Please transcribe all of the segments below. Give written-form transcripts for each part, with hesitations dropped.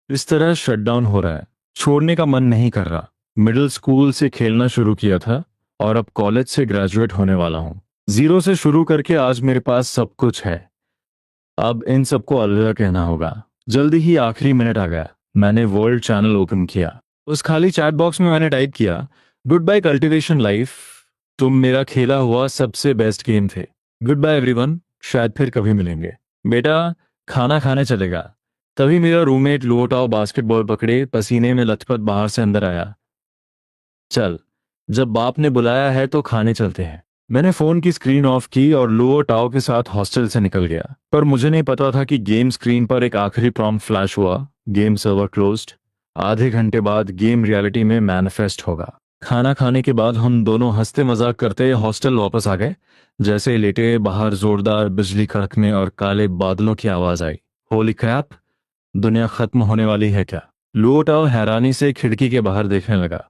इस तरह शटडाउन हो रहा है। छोड़ने का मन नहीं कर रहा। मिडिल स्कूल से खेलना शुरू किया था और अब कॉलेज से ग्रेजुएट होने वाला हूँ। जीरो से शुरू करके आज मेरे पास सब कुछ है। अब इन सबको अलविदा कहना होगा। जल्दी ही आखिरी मिनट आ गया। मैंने वर्ल्ड चैनल ओपन किया। उस खाली चैट बॉक्स में मैंने टाइप किया, गुड बाय कल्टीवेशन लाइफ, तुम मेरा खेला हुआ सबसे बेस्ट गेम थे। गुड बाय एवरीवन, शायद फिर कभी मिलेंगे। बेटा, खाना खाने चलेगा। तभी मेरा रूममेट लुओटाओ बास्केटबॉल पकड़े पसीने में लथपथ बाहर से अंदर आया। चल, जब बाप ने बुलाया है तो खाने चलते हैं। मैंने फोन की स्क्रीन ऑफ की और लुओ टाओ के साथ हॉस्टल से निकल गया। पर मुझे नहीं पता था कि गेम स्क्रीन पर एक आखिरी प्रॉम्प्ट फ्लैश हुआ, गेम सर्वर क्लोज्ड। आधे घंटे बाद गेम रियलिटी में मैनिफेस्ट होगा। खाना खाने के बाद हम दोनों हंसते मजाक करते हॉस्टल वापस आ गए। जैसे ही लेटे बाहर जोरदार बिजली कड़कने और काले बादलों की आवाज आई। होली क्रैप, दुनिया खत्म होने वाली है क्या? लुओ टाओ हैरानी से खिड़की के बाहर देखने लगा।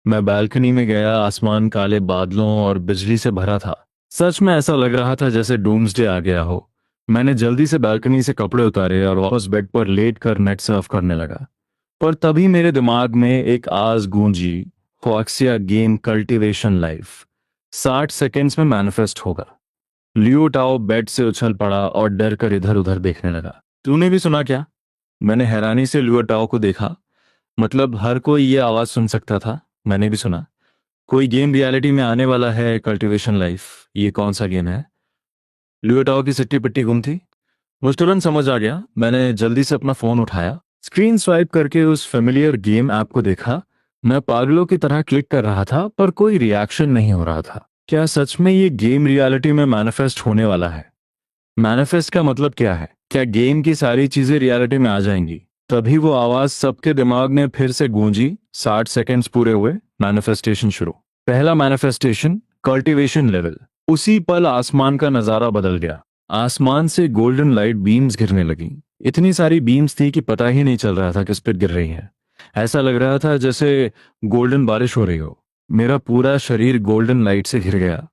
मैं बालकनी में गया। आसमान काले बादलों और बिजली से भरा था। सच में ऐसा लग रहा था जैसे डूम्सडे आ गया हो। मैंने जल्दी से बालकनी से कपड़े उतारे और वापस बेड पर लेट कर नेट सर्फ करने लगा। पर तभी मेरे दिमाग में एक आवाज गूंजी, हुआक्सिया गेम कल्टीवेशन लाइफ 60 सेकेंड्स में मैनिफेस्ट होगा। लियो टाओ बेड से उछल पड़ा और डर कर इधर उधर देखने लगा। तूने भी सुना क्या? मैंने हैरानी से लियो टाओ को देखा। मतलब हर कोई ये आवाज सुन सकता था। मैंने भी सुना। कोई गेम रियलिटी में आने वाला है, कल्टीवेशन लाइफ। ये कौन सा गेम है? लियोटाओ की सिट्टी पिट्टी गुम थी। मुझे तुरंत समझ आ गया। मैंने जल्दी से अपना फोन उठाया, स्क्रीन स्वाइप करके उस फेमिलियर गेम ऐप को देखा। मैं पागलों की तरह क्लिक कर रहा था पर कोई रिएक्शन नहीं हो रहा था। क्या सच में ये गेम रियलिटी में मैनिफेस्ट होने वाला है? मैनिफेस्ट का मतलब क्या है? क्या गेम की सारी चीजें रियलिटी में आ जाएंगी? तभी वो आवाज सबके दिमाग में फिर से गूंजी। 60 सेकेंड्स पूरे हुए, मैनिफेस्टेशन शुरू। पहला मैनिफेस्टेशन, कल्टीवेशन लेवल। उसी पल आसमान का नजारा बदल गया। आसमान से गोल्डन लाइट बीम्स गिरने लगी। इतनी सारी बीम्स थी कि पता ही नहीं चल रहा था किस पे गिर रही है। ऐसा लग रहा था जैसे गोल्डन बारिश हो रही हो। मेरा पूरा शरीर गोल्डन लाइट से घिर गया।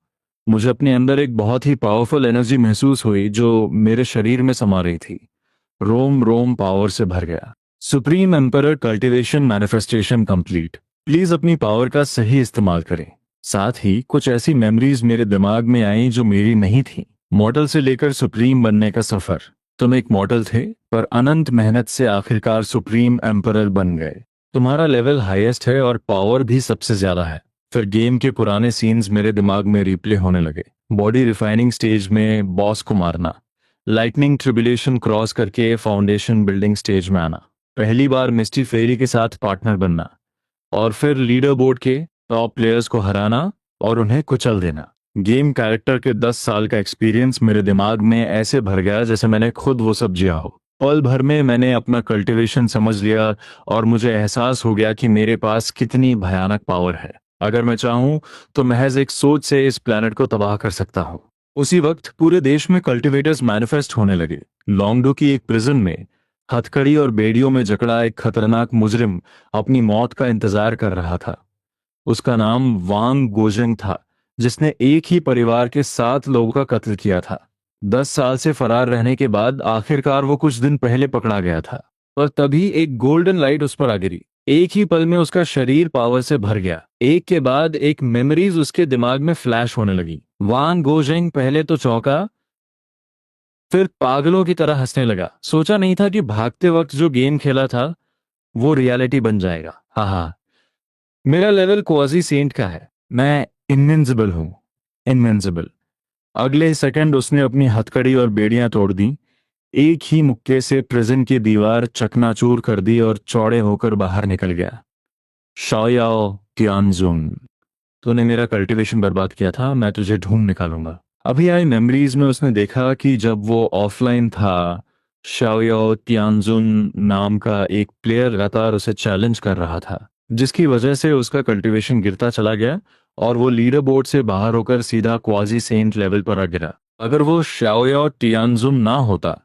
मुझे अपने अंदर एक बहुत ही पावरफुल एनर्जी महसूस हुई जो मेरे शरीर में समा रही थी। रोम रोम पावर से भर गया। Supreme emperor cultivation manifestation complete. Please अपनी पावर का सही इस्तेमाल करें। साथ ही कुछ ऐसी मेमोरीज मेरे दिमाग में आई जो मेरी नहीं थी। मॉडल से लेकर सुप्रीम बनने का सफर। तुम एक मॉडल थे पर अनंत मेहनत से आखिरकार सुप्रीम एम्परर बन गए। तुम्हारा लेवल हाईएस्ट है और पावर भी सबसे ज्यादा है। फिर गेम के पुराने सीन्स मेरे दिमाग में रिप्ले होने लगे। बॉडी रिफाइनिंग स्टेज में बॉस को मारना, लाइटनिंग ट्रिबुलेशन क्रॉस करके फाउंडेशन बिल्डिंग स्टेज में आना, पहली बार मिस्टी फेरी के साथ पार्टनर बनना, और फिर लीडर बोर्ड के टॉप प्लेयर्स को हराना और उन्हें कुचल देना। गेम कैरेक्टर के 10 साल का एक्सपीरियंस मेरे दिमाग में ऐसे भर गया जैसे मैंने खुद वो सब जिया हो। पल भर में मैंने अपना कल्टीवेशन समझ लिया और मुझे एहसास हो गया कि मेरे पास कितनी भयानक पावर है। अगर मैं चाहूं तो महज एक सोच से इस प्लेनेट को तबाह कर सकता हूं। उसी वक्त पूरे देश में कल्टीवेटर्स मैनिफेस्ट होने लगे। लॉन्गडो की एक प्रिजन में हथकड़ी और बेड़ियों में जकड़ा एक खतरनाक मुजरिम अपनी मौत का इंतजार कर रहा था। उसका नाम वांग गोजेंग था, जिसने एक ही परिवार के 7 लोगों का कत्ल किया था। 10 साल से फरार रहने के बाद आखिरकार वो कुछ दिन पहले पकड़ा गया था। पर तभी एक गोल्डन लाइट उस पर आ गिरी। एक ही पल में उसका शरीर पावर से भर गया। एक के बाद एक मेमोरीज उसके दिमाग में फ्लैश होने लगी। वांग गोजेंग पहले तो चौंका, फिर पागलों की तरह हंसने लगा। सोचा नहीं था कि भागते वक्त जो गेम खेला था वो रियलिटी बन जाएगा। हाँ हाँ, मेरा लेवल क्वाजी सेंट का है। मैं इनविंसिबल हूँ, इनविंसिबल। अगले सेकंड उसने अपनी हथकड़ी और बेड़ियां तोड़ दी। एक ही मुक्के से प्रिजन की दीवार चकनाचूर कर दी और चौड़े होकर बाहर निकल गया। शाओयाओ तियानजुन, तूने मेरा कल्टीवेशन बर्बाद किया था, मैं तुझे ढूंढ निकालूंगा। अभी आई मेमोरीज में उसने देखा कि जब वो ऑफलाइन था, शाओयाओ तियानजुन नाम का एक प्लेयर लगातार उसे चैलेंज कर रहा था, जिसकी वजह से उसका कल्टीवेशन गिरता चला गया और वो लीडर बोर्ड से बाहर होकर सीधा क्वाजी सेंट लेवल पर आ गिरा। अगर वो शाओयाओ तियानजुन ना होता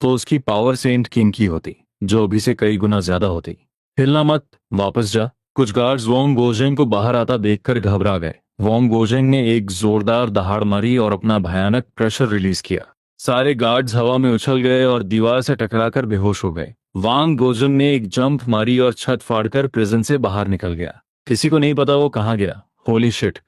तो उसकी पावर सेंट किंग की होती, जो अभी से कई गुना ज्यादा होती। हिलना मत, वापस जा। कुछ गार्ड्स वोंग गोजेंग को बाहर आता देखकर घबरा गए। वोंग गोजेंग ने एक जोरदार दहाड़ मारी और अपना भयानक प्रेशर रिलीज किया। सारे गार्ड्स हवा में उछल गए और दीवार से टकराकर बेहोश हो गए। वांग गोजन ने एक जंप मारी और छत फाड़कर प्रिजन से बाहर निकल गया। किसी को नहीं पता वो कहाँ गया। होली शिट,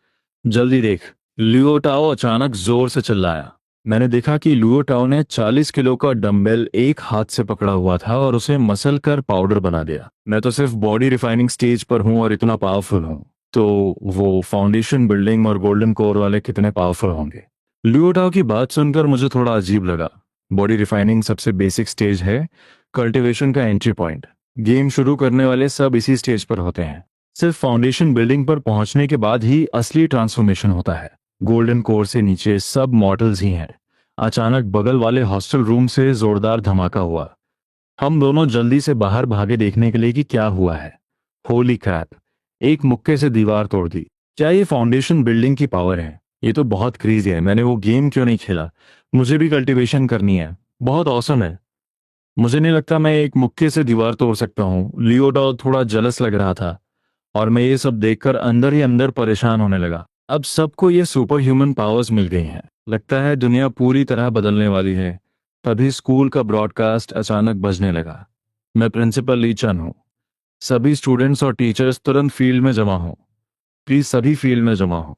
जल्दी देख। लियो टाओ अचानक जोर से चिल्लाया। मैंने देखा कि लियो टाओ ने 40 किलो का डंबल एक हाथ से पकड़ा हुआ था और उसे मसल कर पाउडर बना दिया। मैं तो सिर्फ बॉडी रिफाइनिंग स्टेज पर हूँ और इतना पावरफुल हूँ, तो वो फाउंडेशन बिल्डिंग और गोल्डन कोर वाले कितने पावरफुल होंगे। लियो टाओ की बात सुनकर मुझे थोड़ा अजीब लगा। बॉडी रिफाइनिंग सबसे बेसिक स्टेज है, कल्टीवेशन का एंट्री पॉइंट। गेम शुरू करने वाले सब इसी स्टेज पर होते हैं। सिर्फ फाउंडेशन बिल्डिंग पर पहुंचने के बाद ही असली ट्रांसफॉर्मेशन होता है। गोल्डन कोर से नीचे सब मॉडल्स ही हैं। अचानक बगल वाले हॉस्टल रूम से जोरदार धमाका हुआ। हम दोनों जल्दी से बाहर भागे देखने के लिए कि क्या हुआ है। होली क्रैप, एक मुक्के से दीवार तोड़ दी। क्या ये फाउंडेशन बिल्डिंग की पावर है? ये तो बहुत क्रेजी है। मैंने वो गेम क्यों नहीं खेला? मुझे भी कल्टीवेशन करनी है। बहुत औसम है। मुझे नहीं लगता मैं एक मुक्के से दीवार तोड़ सकता हूँ। लियोडॉ थोड़ा जलस लग रहा था और मैं ये सब देखकर अंदर ही अंदर परेशान होने लगा। अब सबको ये सुपर ह्यूमन पावर्स मिल गई हैं। लगता है दुनिया पूरी तरह बदलने वाली है। तभी स्कूल का ब्रॉडकास्ट अचानक बजने लगा। मैं प्रिंसिपल ली चन हूँ। सभी स्टूडेंट्स और टीचर्स तुरंत फील्ड में जमा हो। प्लीज सभी फील्ड में जमा हो।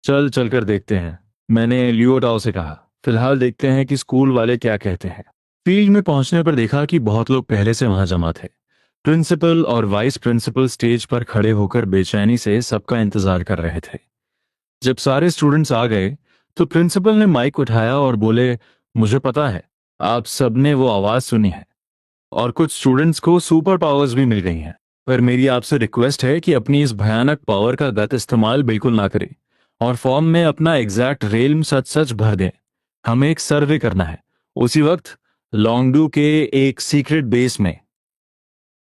चल चल कर देखते हैं, मैंने लियोटाओ से कहा। फिलहाल देखते हैं कि स्कूल वाले क्या कहते हैं। फील्ड में पहुंचने पर देखा कि बहुत लोग पहले से वहां जमा थे। प्रिंसिपल और वाइस प्रिंसिपल स्टेज पर खड़े होकर बेचैनी से सबका इंतजार कर रहे थे। जब सारे स्टूडेंट्स आ गए तो प्रिंसिपल ने माइक उठाया और बोले, मुझे पता है आप सबने वो आवाज सुनी है और कुछ स्टूडेंट्स को सुपर पावर्स भी मिल गई हैं, पर मेरी आपसे रिक्वेस्ट है कि अपनी इस भयानक पावर का गलत इस्तेमाल बिल्कुल ना करें और फॉर्म में अपना एग्जैक्ट रेलम सच सच भर दें। हमें एक सर्वे करना है, उसी वक्त लॉन्गडू के एक सीक्रेट बेस में।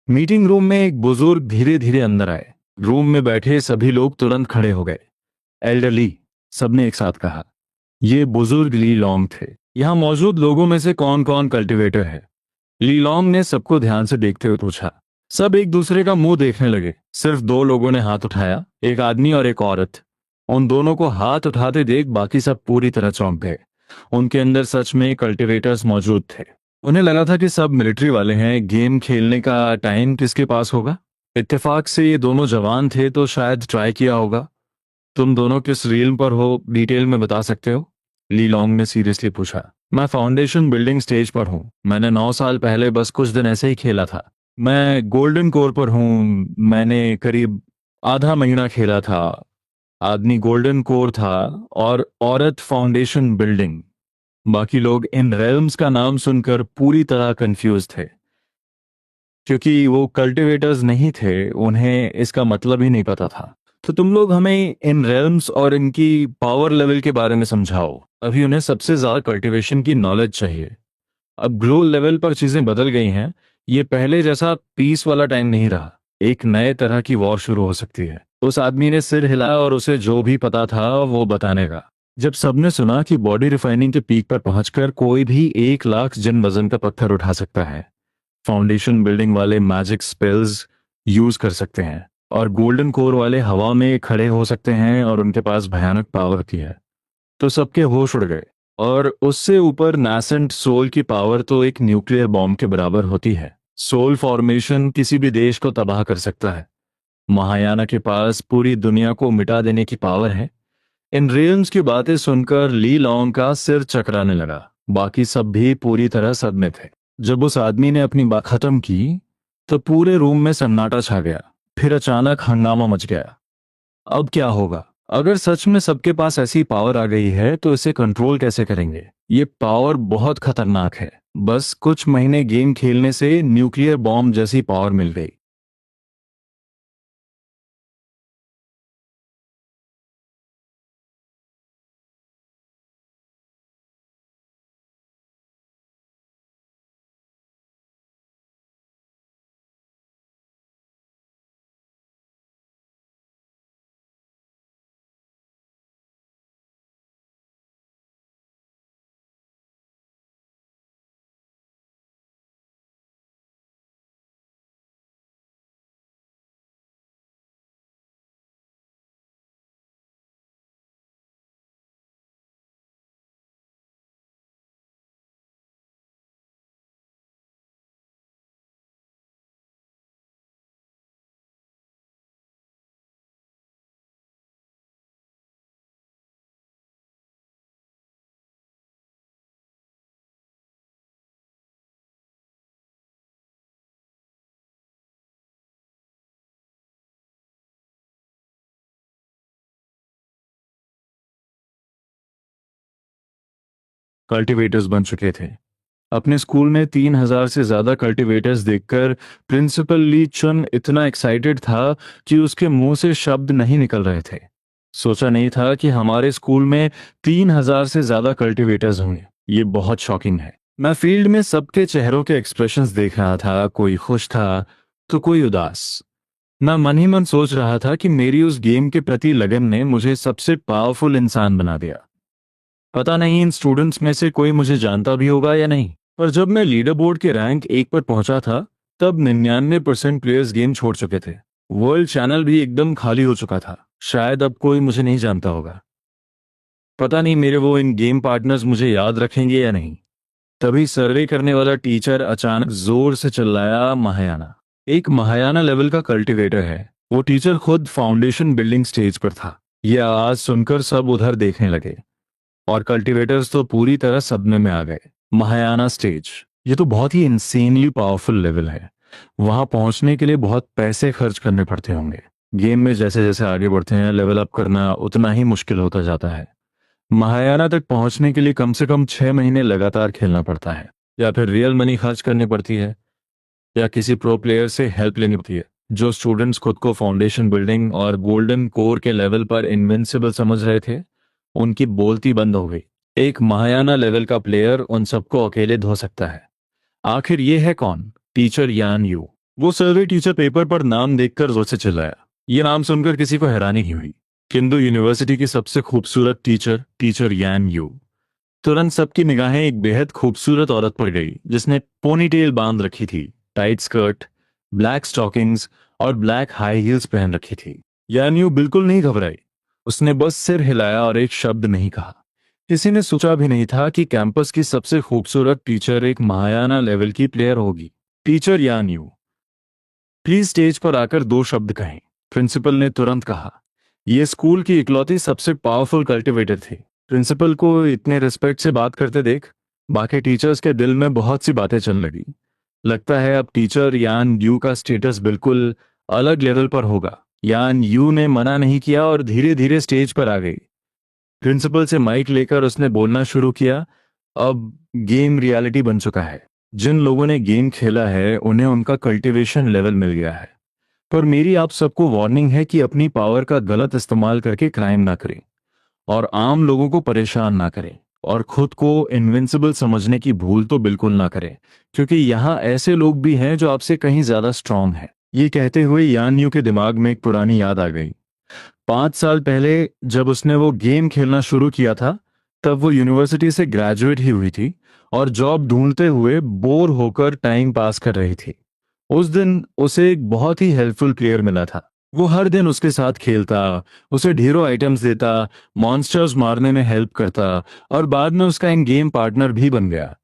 मीटिंग रूम में एक बुजुर्ग धीरे धीरे अंदर आए। रूम में बैठे सभी लोग तुरंत खड़े हो गए। एल्डरली, सबने एक साथ कहा। ये बुजुर्ग ली लॉन्ग थे। यहाँ मौजूद लोगों में से कौन कौन कल्टीवेटर है? ली लॉन्ग ने सबको ध्यान से देखते हुए पूछा। सब एक दूसरे का मुंह देखने लगे। सिर्फ दो लोगों ने हाथ उठाया, एक आदमी और एक औरत। उन दोनों को हाथ उठाते देख बाकी सब पूरी तरह चौंक गए। उनके अंदर सच में कल्टीवेटर्स मौजूद थे। उन्हें लगा था कि सब मिलिट्री वाले हैं। गेम खेलने का टाइम किसके पास होगा? इत्तेफाक से ये दोनों जवान थे तो शायद ट्राई किया होगा। तुम दोनों किस रील पर हो, डिटेल में बता सकते हो? ली लॉन्ग ने सीरियसली पूछा। मैं फाउंडेशन बिल्डिंग स्टेज पर हूँ। मैंने 9 साल पहले बस कुछ दिन ऐसे ही खेला था। मैं गोल्डन कोर पर हूँ। मैंने करीब आधा महीना खेला था। आदमी गोल्डन कोर था और औरत फाउंडेशन बिल्डिंग। बाकी लोग इन रेल्म्स का नाम सुनकर पूरी तरह कंफ्यूज थे, क्योंकि वो कल्टीवेटर्स नहीं थे। उन्हें इसका मतलब ही नहीं पता था। तो तुम लोग हमें इन रेल्म्स और इनकी पावर लेवल के बारे में समझाओ। अभी उन्हें सबसे ज्यादा कल्टीवेशन की नॉलेज चाहिए। अब ग्लोबल लेवल पर चीजें बदल गई हैं। ये पहले जैसा पीस वाला टाइम नहीं रहा। एक नए तरह की वॉर शुरू हो सकती है। उस आदमी ने सिर हिलाया और उसे जो भी पता था वो बताने का। जब सबने सुना कि बॉडी रिफाइनिंग के पीक पर पहुंचकर कोई भी 1 लाख जिन वजन का पत्थर उठा सकता है, फाउंडेशन बिल्डिंग वाले मैजिक स्पेल्स यूज कर सकते हैं और गोल्डन कोर वाले हवा में खड़े हो सकते हैं और उनके पास भयानक पावर की है, तो सबके होश उड़ गए। और उससे ऊपर नासेंट सोल की पावर तो एक न्यूक्लियर बॉम्ब के बराबर होती है। सोल फॉर्मेशन किसी भी देश को तबाह कर सकता है। महायाना के पास पूरी दुनिया को मिटा देने की पावर है। इन रेल्स की बातें सुनकर ली लॉन्ग का सिर चकराने लगा। बाकी सब भी पूरी तरह सदमे थे। जब उस आदमी ने अपनी बात खत्म की तो पूरे रूम में सन्नाटा छा गया। फिर अचानक हंगामा मच गया। अब क्या होगा? अगर सच में सबके पास ऐसी पावर आ गई है तो इसे कंट्रोल कैसे करेंगे? ये पावर बहुत खतरनाक है। बस कुछ महीने गेम खेलने से न्यूक्लियर बॉम्ब जैसी पावर मिल गई। कल्टीवेटर्स बन चुके थे। अपने स्कूल में 3,000 से ज्यादा कल्टीवेटर्स देखकर प्रिंसिपल ली चुन इतना एक्साइटेड था कि उसके मुंह से शब्द नहीं निकल रहे थे। सोचा नहीं था कि हमारे स्कूल में 3,000 से ज्यादा कल्टीवेटर्स होंगे। ये बहुत शॉकिंग है। मैं फील्ड में सबके चेहरों के एक्सप्रेशंस देख रहा था, कोई खुश था तो कोई उदास। मैं मन ही मन सोच रहा था कि मेरी उस गेम के प्रति लगन ने मुझे सबसे पावरफुल इंसान बना दिया। पता नहीं इन स्टूडेंट्स में से कोई मुझे जानता भी होगा या नहीं, पर जब मैं लीडर बोर्ड के रैंक 1 पर पहुंचा था तब 99% प्लेयर्स गेम छोड़ चुके थे। वर्ल्ड चैनल भी एकदम खाली हो चुका था। शायद अब कोई मुझे नहीं जानता होगा। पता नहीं मेरे वो इन गेम पार्टनर्स मुझे याद रखेंगे या नहीं। तभी सर्वे करने वाला टीचर अचानक जोर से चिल्लाया, महायाना। एक महायाना लेवल का कल्टीवेटर है। वो टीचर खुद फाउंडेशन बिल्डिंग स्टेज पर था। यह आवाज सुनकर सब उधर देखने लगे और कल्टीवेटर्स तो पूरी तरह सदमे में आ गए। महायाना स्टेज, ये तो बहुत ही इंसेनली पावरफुल लेवल है। वहां पहुंचने के लिए बहुत पैसे खर्च करने पड़ते होंगे। गेम में जैसे जैसे आगे बढ़ते हैं लेवल अप करना उतना ही मुश्किल होता जाता है। महायाना तक पहुंचने के लिए कम से कम 6 महीने लगातार खेलना पड़ता है, या फिर रियल मनी खर्च करनी पड़ती है, या किसी प्रो प्लेयर से हेल्प लेनी पड़ती है। जो स्टूडेंट्स खुद को फाउंडेशन बिल्डिंग और गोल्डन कोर के लेवल पर इनविंसिबल समझ रहे थे, उनकी बोलती बंद हो गई। एक महायाना लेवल का प्लेयर उन सबको अकेले धो सकता है। आखिर ये है कौन? टीचर यान यू। वो सर्वे टीचर पेपर पर नाम देखकर जोर से चिल्लाया। ये नाम सुनकर किसी को हैरानी नहीं हुई, किंतु यूनिवर्सिटी की सबसे खूबसूरत टीचर, टीचर यान यू। तुरंत सबकी निगाहें एक बेहद खूबसूरत औरत पर गई जिसने पोनीटेल बांध रखी थी, टाइट स्कर्ट, ब्लैक स्टॉकिंग्स और ब्लैक हाई हील्स पहन रखी थी। यान यू बिल्कुल नहीं घबराई। उसने बस सिर हिलाया और एक शब्द नहीं कहा। किसी ने सोचा भी नहीं था कि कैंपस की सबसे खूबसूरत टीचर एक महायाना लेवल की प्लेयर होगी। टीचर यान यू, प्लीज स्टेज पर आकर 2 शब्द कहें, प्रिंसिपल ने तुरंत कहा। यह स्कूल की इकलौती सबसे पावरफुल कल्टीवेटर थी। प्रिंसिपल को इतने रिस्पेक्ट से बात करते देख बाकी टीचर्स के दिल में बहुत सी बातें चलने लगी। लगता है अब टीचर यान यू का स्टेटस बिल्कुल अलग लेवल पर होगा। यान यू ने मना नहीं किया और धीरे धीरे स्टेज पर आ गई। प्रिंसिपल से माइक लेकर उसने बोलना शुरू किया। अब गेम रियलिटी बन चुका है। जिन लोगों ने गेम खेला है उन्हें उनका कल्टीवेशन लेवल मिल गया है, पर मेरी आप सबको वार्निंग है कि अपनी पावर का गलत इस्तेमाल करके क्राइम ना करें और आम लोगों को परेशान ना करें और खुद को इनविंसिबल समझने की भूल तो बिल्कुल ना करें, क्योंकि यहाँ ऐसे लोग भी हैं जो आपसे कहीं ज्यादा स्ट्रांग हैं। ये कहते हुए यान यू के दिमाग में एक पुरानी याद आ गई। 5 साल पहले जब उसने वो गेम खेलना शुरू किया था तब वो यूनिवर्सिटी से ग्रेजुएट ही हुई थी और जॉब ढूंढते हुए बोर होकर टाइम पास कर रही थी। उस दिन उसे एक बहुत ही हेल्पफुल प्लेयर मिला था। वो हर दिन उसके साथ खेलता, उसे ढेरों आइटम्स देता, मॉन्स्टर्स मारने में हेल्प करता और बाद में उसका इन गेम पार्टनर भी बन गया।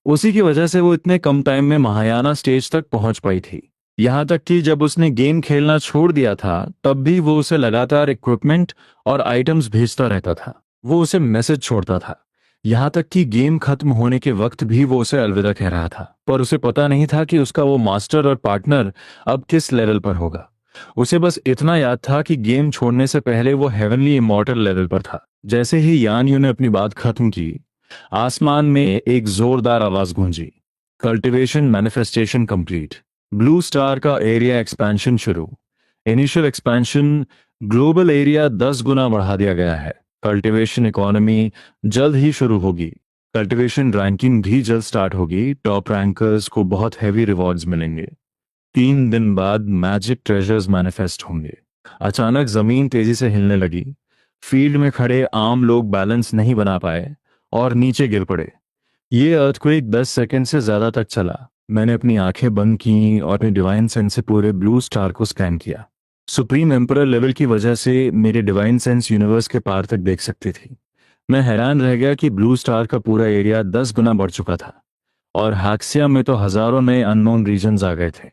उसी की वजह से वो इतने कम टाइम में महायाना स्टेज तक पहुंच पाई थी। यहाँ तक कि जब उसने गेम खेलना छोड़ दिया था तब भी वो उसे लगातार इक्विपमेंट और आइटम्स भेजता रहता था। वो उसे मैसेज छोड़ता था। यहाँ तक कि गेम खत्म होने के वक्त भी वो उसे अलविदा कह रहा था, पर उसे पता नहीं था कि उसका वो मास्टर और पार्टनर अब किस लेवल पर होगा। उसे बस इतना याद था कि गेम छोड़ने से पहले वो हेवनली इमॉर्टल लेवल पर था। जैसे ही यान यू ने अपनी बात खत्म की, आसमान में एक जोरदार आवाज गूंजी। Cultivation manifestation complete. Blue star का एरिया एक्सपेंशन शुरू। इनिशियल एक्सपेंशन, ग्लोबल एरिया 10 गुना बढ़ा दिया गया है। कल्टीवेशन इकोनॉमी जल्द ही शुरू होगी। कल्टीवेशन रैंकिंग भी जल्द स्टार्ट होगी। टॉप रैंकर्स को बहुत हैवी रिवॉर्ड्स मिलेंगे। 3 दिन बाद मैजिक ट्रेजर्स मैनिफेस्ट होंगे। अचानक जमीन तेजी से हिलने लगी। फील्ड में खड़े आम लोग बैलेंस नहीं बना पाए और नीचे गिर पड़े। ये अर्थक्वेक 10 सेकंड से ज्यादा तक चला। मैंने अपनी आंखें बंद की और अपने डिवाइन सेंस से पूरे ब्लू स्टार को स्कैन किया। सुप्रीम एम्परर लेवल की वजह से मेरे डिवाइन सेंस यूनिवर्स के पार तक देख सकती थी। मैं हैरान रह गया कि ब्लू स्टार का पूरा एरिया 10 गुना बढ़ चुका था और हाक्सिया में तो हजारों नए अननोन रीजन्स आ गए थे।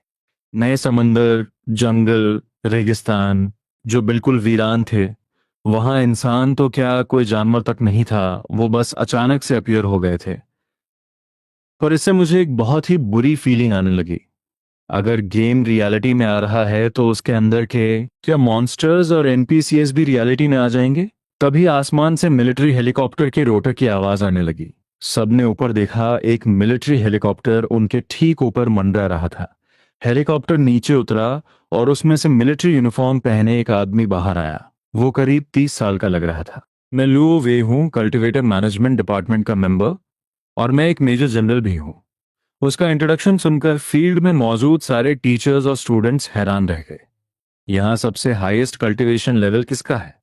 नए समंदर, जंगल, रेगिस्तान जो बिल्कुल वीरान थे। वहां इंसान तो क्या कोई जानवर तक नहीं था, वो बस अचानक से अपीयर हो गए थे। पर इससे मुझे एक बहुत ही बुरी फीलिंग आने लगी। अगर गेम रियलिटी में आ रहा है तो उसके अंदर के क्या मॉन्स्टर्स और एनपीसीएस भी रियलिटी में आ जाएंगे? तभी आसमान से मिलिट्री हेलीकॉप्टर के रोटर की आवाज आने लगी। सबने ऊपर देखा, एक मिलिट्री हेलीकॉप्टर उनके ठीक ऊपर मंडरा रहा था। हेलीकॉप्टर नीचे उतरा और उसमें से मिलिट्री यूनिफॉर्म पहने एक आदमी बाहर आया। वो करीब 30 साल का लग रहा था। मैं लुओ वे हूँ, कल्टीवेटर मैनेजमेंट डिपार्टमेंट का मेंबर, और मैं एक मेजर जनरल भी हूँ। उसका इंट्रोडक्शन सुनकर फील्ड में मौजूद सारे टीचर्स और स्टूडेंट्स हैरान रह गए। यहाँ सबसे हाईएस्ट कल्टीवेशन लेवल किसका है?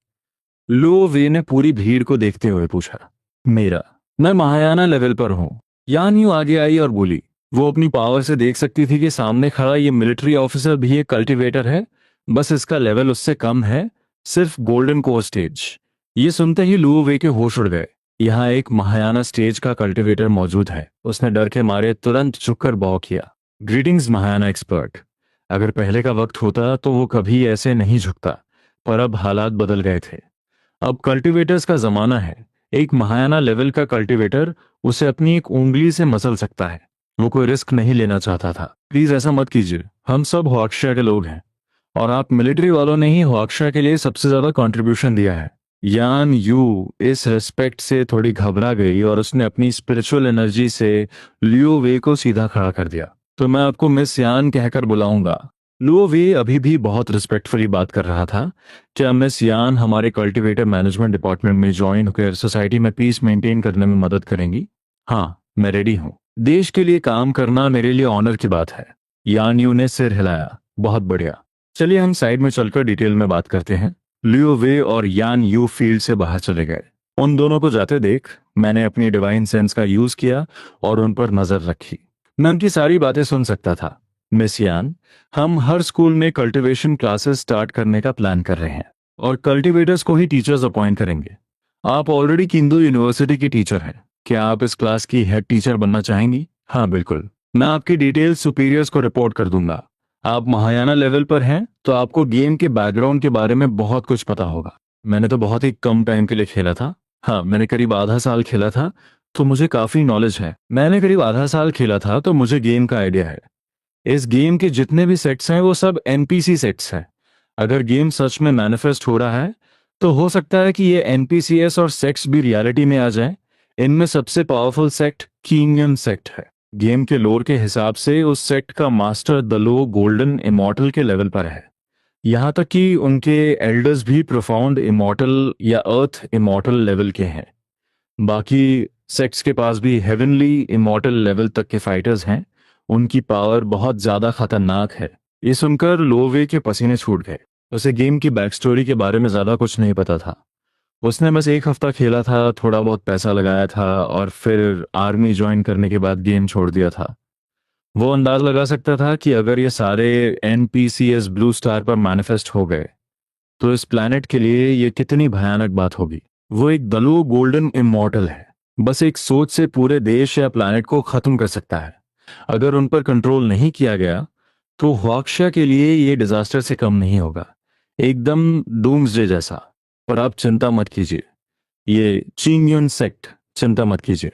लो वे ने पूरी भीड़ को देखते हुए पूछा। मेरा। मैं महायाना लेवल पर हूँ। यान यूं आगे आई और बोली। वो अपनी पावर से देख सकती थी कि सामने खड़ा ये मिलिट्री ऑफिसर भी एक कल्टीवेटर है, बस इसका लेवल उससे कम है, सिर्फ गोल्डन कोर स्टेज। ये सुनते ही लू वे के होश उड़ गए। यहाँ एक महायाना स्टेज का कल्टीवेटर मौजूद है। उसने डर के मारे तुरंत झुककर बॉव किया। Greetings Mahayana expert. अगर पहले का वक्त होता तो वो कभी ऐसे नहीं झुकता, पर अब हालात बदल गए थे। अब कल्टीवेटर्स का जमाना है। एक महायाना लेवल का कल्टीवेटर उसे अपनी एक उंगली से मसल सकता है। वो कोई रिस्क नहीं लेना चाहता था। प्लीज ऐसा मत कीजिए, हम सब हॉक्शायर के लोग हैं, और आप मिलिट्री वालों ने ही हॉक्शायर के लिए सबसे ज्यादा कंट्रीब्यूशन दिया है। यान यू इस रिस्पेक्ट से थोड़ी घबरा गई और उसने अपनी स्पिरिचुअल एनर्जी से लियो वे को सीधा खड़ा कर दिया। तो मैं आपको मिस यान कहकर बुलाऊंगा। लियो वे अभी भी बहुत रिस्पेक्टफुली बात कर रहा था। क्या मिस यान हमारे कल्टीवेटर मैनेजमेंट डिपार्टमेंट में ज्वाइन होकर सोसाइटी में पीस मेंटेन करने में मदद करेंगी? हाँ, मैं रेडी हूँ। देश के लिए काम करना मेरे लिए ऑनर की बात है। यान यू ने सिर हिलाया। बहुत बढ़िया। चलिए हम साइड में चलकर डिटेल में बात करते हैं। लियो वे और यान यू फील्ड से बाहर चले गए। उन दोनों को जाते देख मैंने अपनी डिवाइन सेंस का यूज किया और उन पर नजर रखी। मैं उनकी सारी बातें सुन सकता था। मिस यान, हम हर स्कूल में कल्टीवेशन क्लासेस स्टार्ट करने का प्लान कर रहे हैं, और कल्टीवेटर्स को ही टीचर्स अपॉइंट करेंगे। आप ऑलरेडी किंदू यूनिवर्सिटी की टीचर हैं। क्या आप इस क्लास की हेड टीचर बनना चाहेंगी? हाँ बिल्कुल। मैं आपकी डिटेल्स सुपीरियर्स को रिपोर्ट कर दूंगा। आप महायाना लेवल पर हैं तो आपको गेम के बैकग्राउंड के बारे में बहुत कुछ पता होगा। मैंने तो बहुत ही कम टाइम के लिए खेला था। हाँ, मैंने करीब आधा साल खेला था, तो मुझे काफी नॉलेज है। मैंने करीब आधा साल खेला था तो मुझे गेम का आइडिया है। इस गेम के जितने भी सेट्स हैं वो सब एनपीसी सेट्स हैं। अगर गेम सच में मैनिफेस्ट हो रहा है तो हो सकता है कि ये एनपीसीएस और सेक्ट्स भी रियलिटी में आ जाएं। इनमें सबसे पावरफुल सेक्ट कीनियन सेक्ट है। गेम के लोर के हिसाब से उस सेक्ट का मास्टर दलो गोल्डन इमॉर्टल के लेवल पर है। यहाँ तक कि उनके एल्डर्स भी प्रोफाउंड इमॉर्टल या अर्थ इमॉर्टल लेवल के हैं। बाकी सेक्ट्स के पास भी हेवनली इमॉर्टल लेवल तक के फाइटर्स हैं। उनकी पावर बहुत ज्यादा खतरनाक है। ये सुनकर लोवे के पसीने छूट गए। उसे गेम की बैक स्टोरी के बारे में ज्यादा कुछ नहीं पता था। उसने बस एक हफ्ता खेला था, थोड़ा बहुत पैसा लगाया था और फिर आर्मी ज्वाइन करने के बाद गेम छोड़ दिया था। वो अंदाज लगा सकता था कि अगर ये सारे एनपीसीएस ब्लू स्टार पर मैनिफेस्ट हो गए तो इस प्लैनेट के लिए ये कितनी भयानक बात होगी। वो एक दलो गोल्डन इमॉर्टल है, बस एक सोच से पूरे देश या प्लैनेट को खत्म कर सकता है। अगर उन पर कंट्रोल नहीं किया गया तो हुआक्शा के लिए ये डिजास्टर से कम नहीं होगा, एकदम डूम्सडे जैसा। पर आप चिंता मत कीजिए, ये चिंगयुन सेक्ट, चिंता मत कीजिए।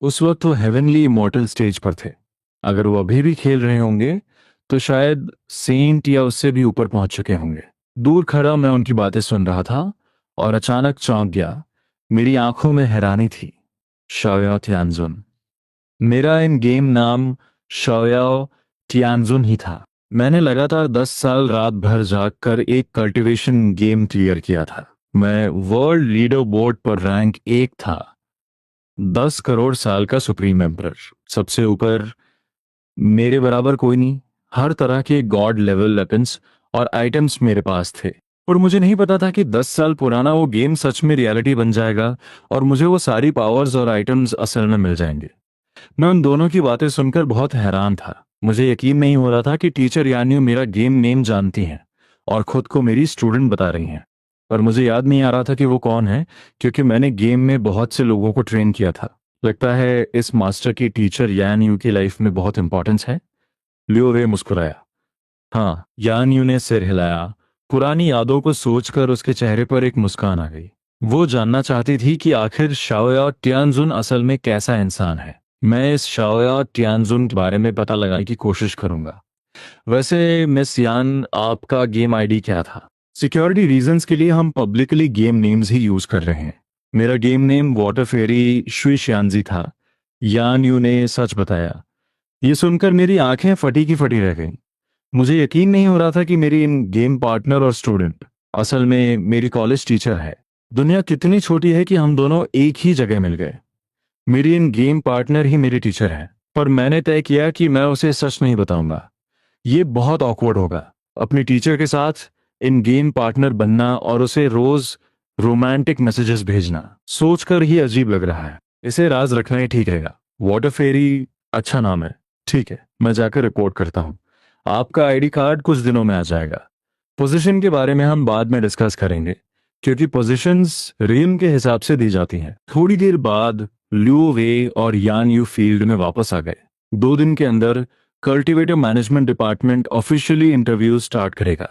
उस वक्त वो हेवनली इमॉर्टल स्टेज पर थे। अगर वो अभी भी खेल रहे होंगे तो शायद सेंट या उससे भी ऊपर पहुंच चुके होंगे। दूर खड़ा मैं उनकी बातें सुन रहा था और अचानक चौंक गया। मेरी आंखों में हैरानी थी। शाओयाओ तियानजुन। मेरा इन गेम नाम शाओयाओ तियानजुन ही था। मैंने लगातार 10 साल रात भर जागकर एक कल्टीवेशन गेम क्लियर किया था। मैं वर्ल्ड लीडर बोर्ड पर रैंक 1 था। 10 करोड़ साल का सुप्रीम एम्परर, सबसे ऊपर। मेरे बराबर कोई नहीं। हर तरह के गॉड लेवल वेपन्स और आइटम्स मेरे पास थे। और मुझे नहीं पता था कि 10 साल पुराना वो गेम सच में रियलिटी बन जाएगा और मुझे वो सारी पावर्स और आइटम्स असल में मिल जाएंगे। मैं उन दोनों की बातें सुनकर बहुत हैरान था। मुझे यकीन नहीं हो रहा था कि टीचर यानी मेरा गेम नेम जानती हैं और खुद को मेरी स्टूडेंट बता रही हैं। पर मुझे याद नहीं आ रहा था कि वो कौन है, क्योंकि मैंने गेम में बहुत से लोगों को ट्रेन किया था। लगता है इस मास्टर की टीचर यान यू की लाइफ में बहुत इंपॉर्टेंस है। लियो वे मुस्कुराया। हाँ, यान यू ने सिर हिलाया। पुरानी यादों को सोचकर उसके चेहरे पर एक मुस्कान आ गई। वो जानना चाहती थी कि आखिर शाओया टियानजुन असल में कैसा इंसान है। मैं इस शाओया टियानजुन के बारे में पता लगाने की कोशिश करूंगा। वैसे मिस यान, आपका गेम आईडी क्या था? सिक्योरिटी रीजंस के लिए हम पब्लिकली गेम नेम्स ही यूज कर रहे हैं। मेरा गेम नेम वाटर फेरी शुई श्यानजी था। यान यू ने सच बताया। ये सुनकर मेरी आंखें फटी की फटी रह गईं। मुझे यकीन नहीं हो रहा था कि मेरी इन गेम पार्टनर और स्टूडेंट असल में मेरी कॉलेज टीचर है। दुनिया कितनी छोटी है कि हम दोनों एक ही जगह मिल गए। मेरी इन गेम पार्टनर ही मेरी टीचर है, पर मैंने तय किया कि मैं उसे सच नहीं बताऊंगा। ये बहुत ऑकवर्ड होगा, अपनी टीचर के साथ इन गेम पार्टनर बनना और उसे रोज रोमांटिक मैसेजेस भेजना सोचकर ही अजीब लग रहा है। इसे राज रखना ही ठीक रहेगा। वाटर फेरी अच्छा नाम है। ठीक है, मैं जाकर रिपोर्ट करता हूँ। आपका आईडी कार्ड कुछ दिनों में आ जाएगा। पोजीशन के बारे में हम बाद में डिस्कस करेंगे, क्योंकि पोजीशंस रियम के हिसाब से दी जाती हैं। थोड़ी देर बाद ल्यू वे और यान यू फील्ड में वापस आ गए। 2 दिन के अंदर cultivator management department officially interview start करेगा।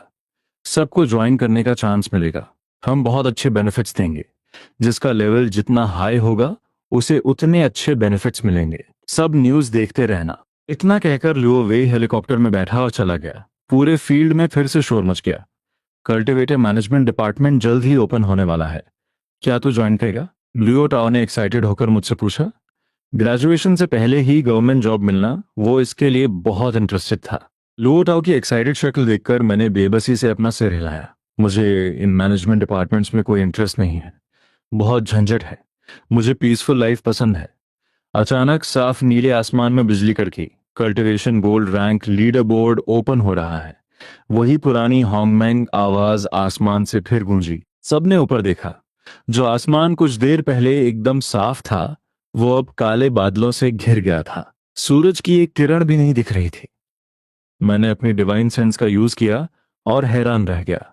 सबको ज्वाइन करने का चांस मिलेगा। हम बहुत अच्छे बेनिफिट्स देंगे। जिसका लेवल जितना हाई होगा उसे उतने अच्छे बेनिफिट्स मिलेंगे। सब न्यूज़ देखते रहना। इतना कहकर लियो वे हेलीकॉप्टर में बैठा और चला गया। पूरे फील्ड में फिर से शोर मच गया। कल्टीवेटर मैनेजमेंट डिपार्टमेंट जल्द ही ओपन होने वाला है। क्या तू ज्वाइन करेगा? लियो टाओ ने एक्साइटेड होकर मुझसे पूछा। ग्रेजुएशन से पहले ही गवर्नमेंट जॉब मिलना वो इसके लिए बहुत इंटरेस्टेड था। लियो टाओ की एक्साइटेड शक्ल देखकर मैंने बेबसी से अपना सिर हिलाया। मुझे इन मैनेजमेंट डिपार्टमेंट्स में कोई इंटरेस्ट नहीं है। बहुत झंझट है। मुझे पीसफुल लाइफ पसंद है। अचानक साफ नीले आसमान में बिजली कड़की। Cultivation gold rank leader board open हो रहा है। वही पुरानी हॉन्गमैंग आवाज आसमान से फिर गूंजी। सबने ऊपर देखा। जो आसमान कुछ देर पहले एकदम साफ था वो अब काले बादलों से घिर गया था। सूरज की एक किरण भी नहीं दिख रही थी। मैंने अपनी डिवाइन सेंस का यूज किया और हैरान रह गया।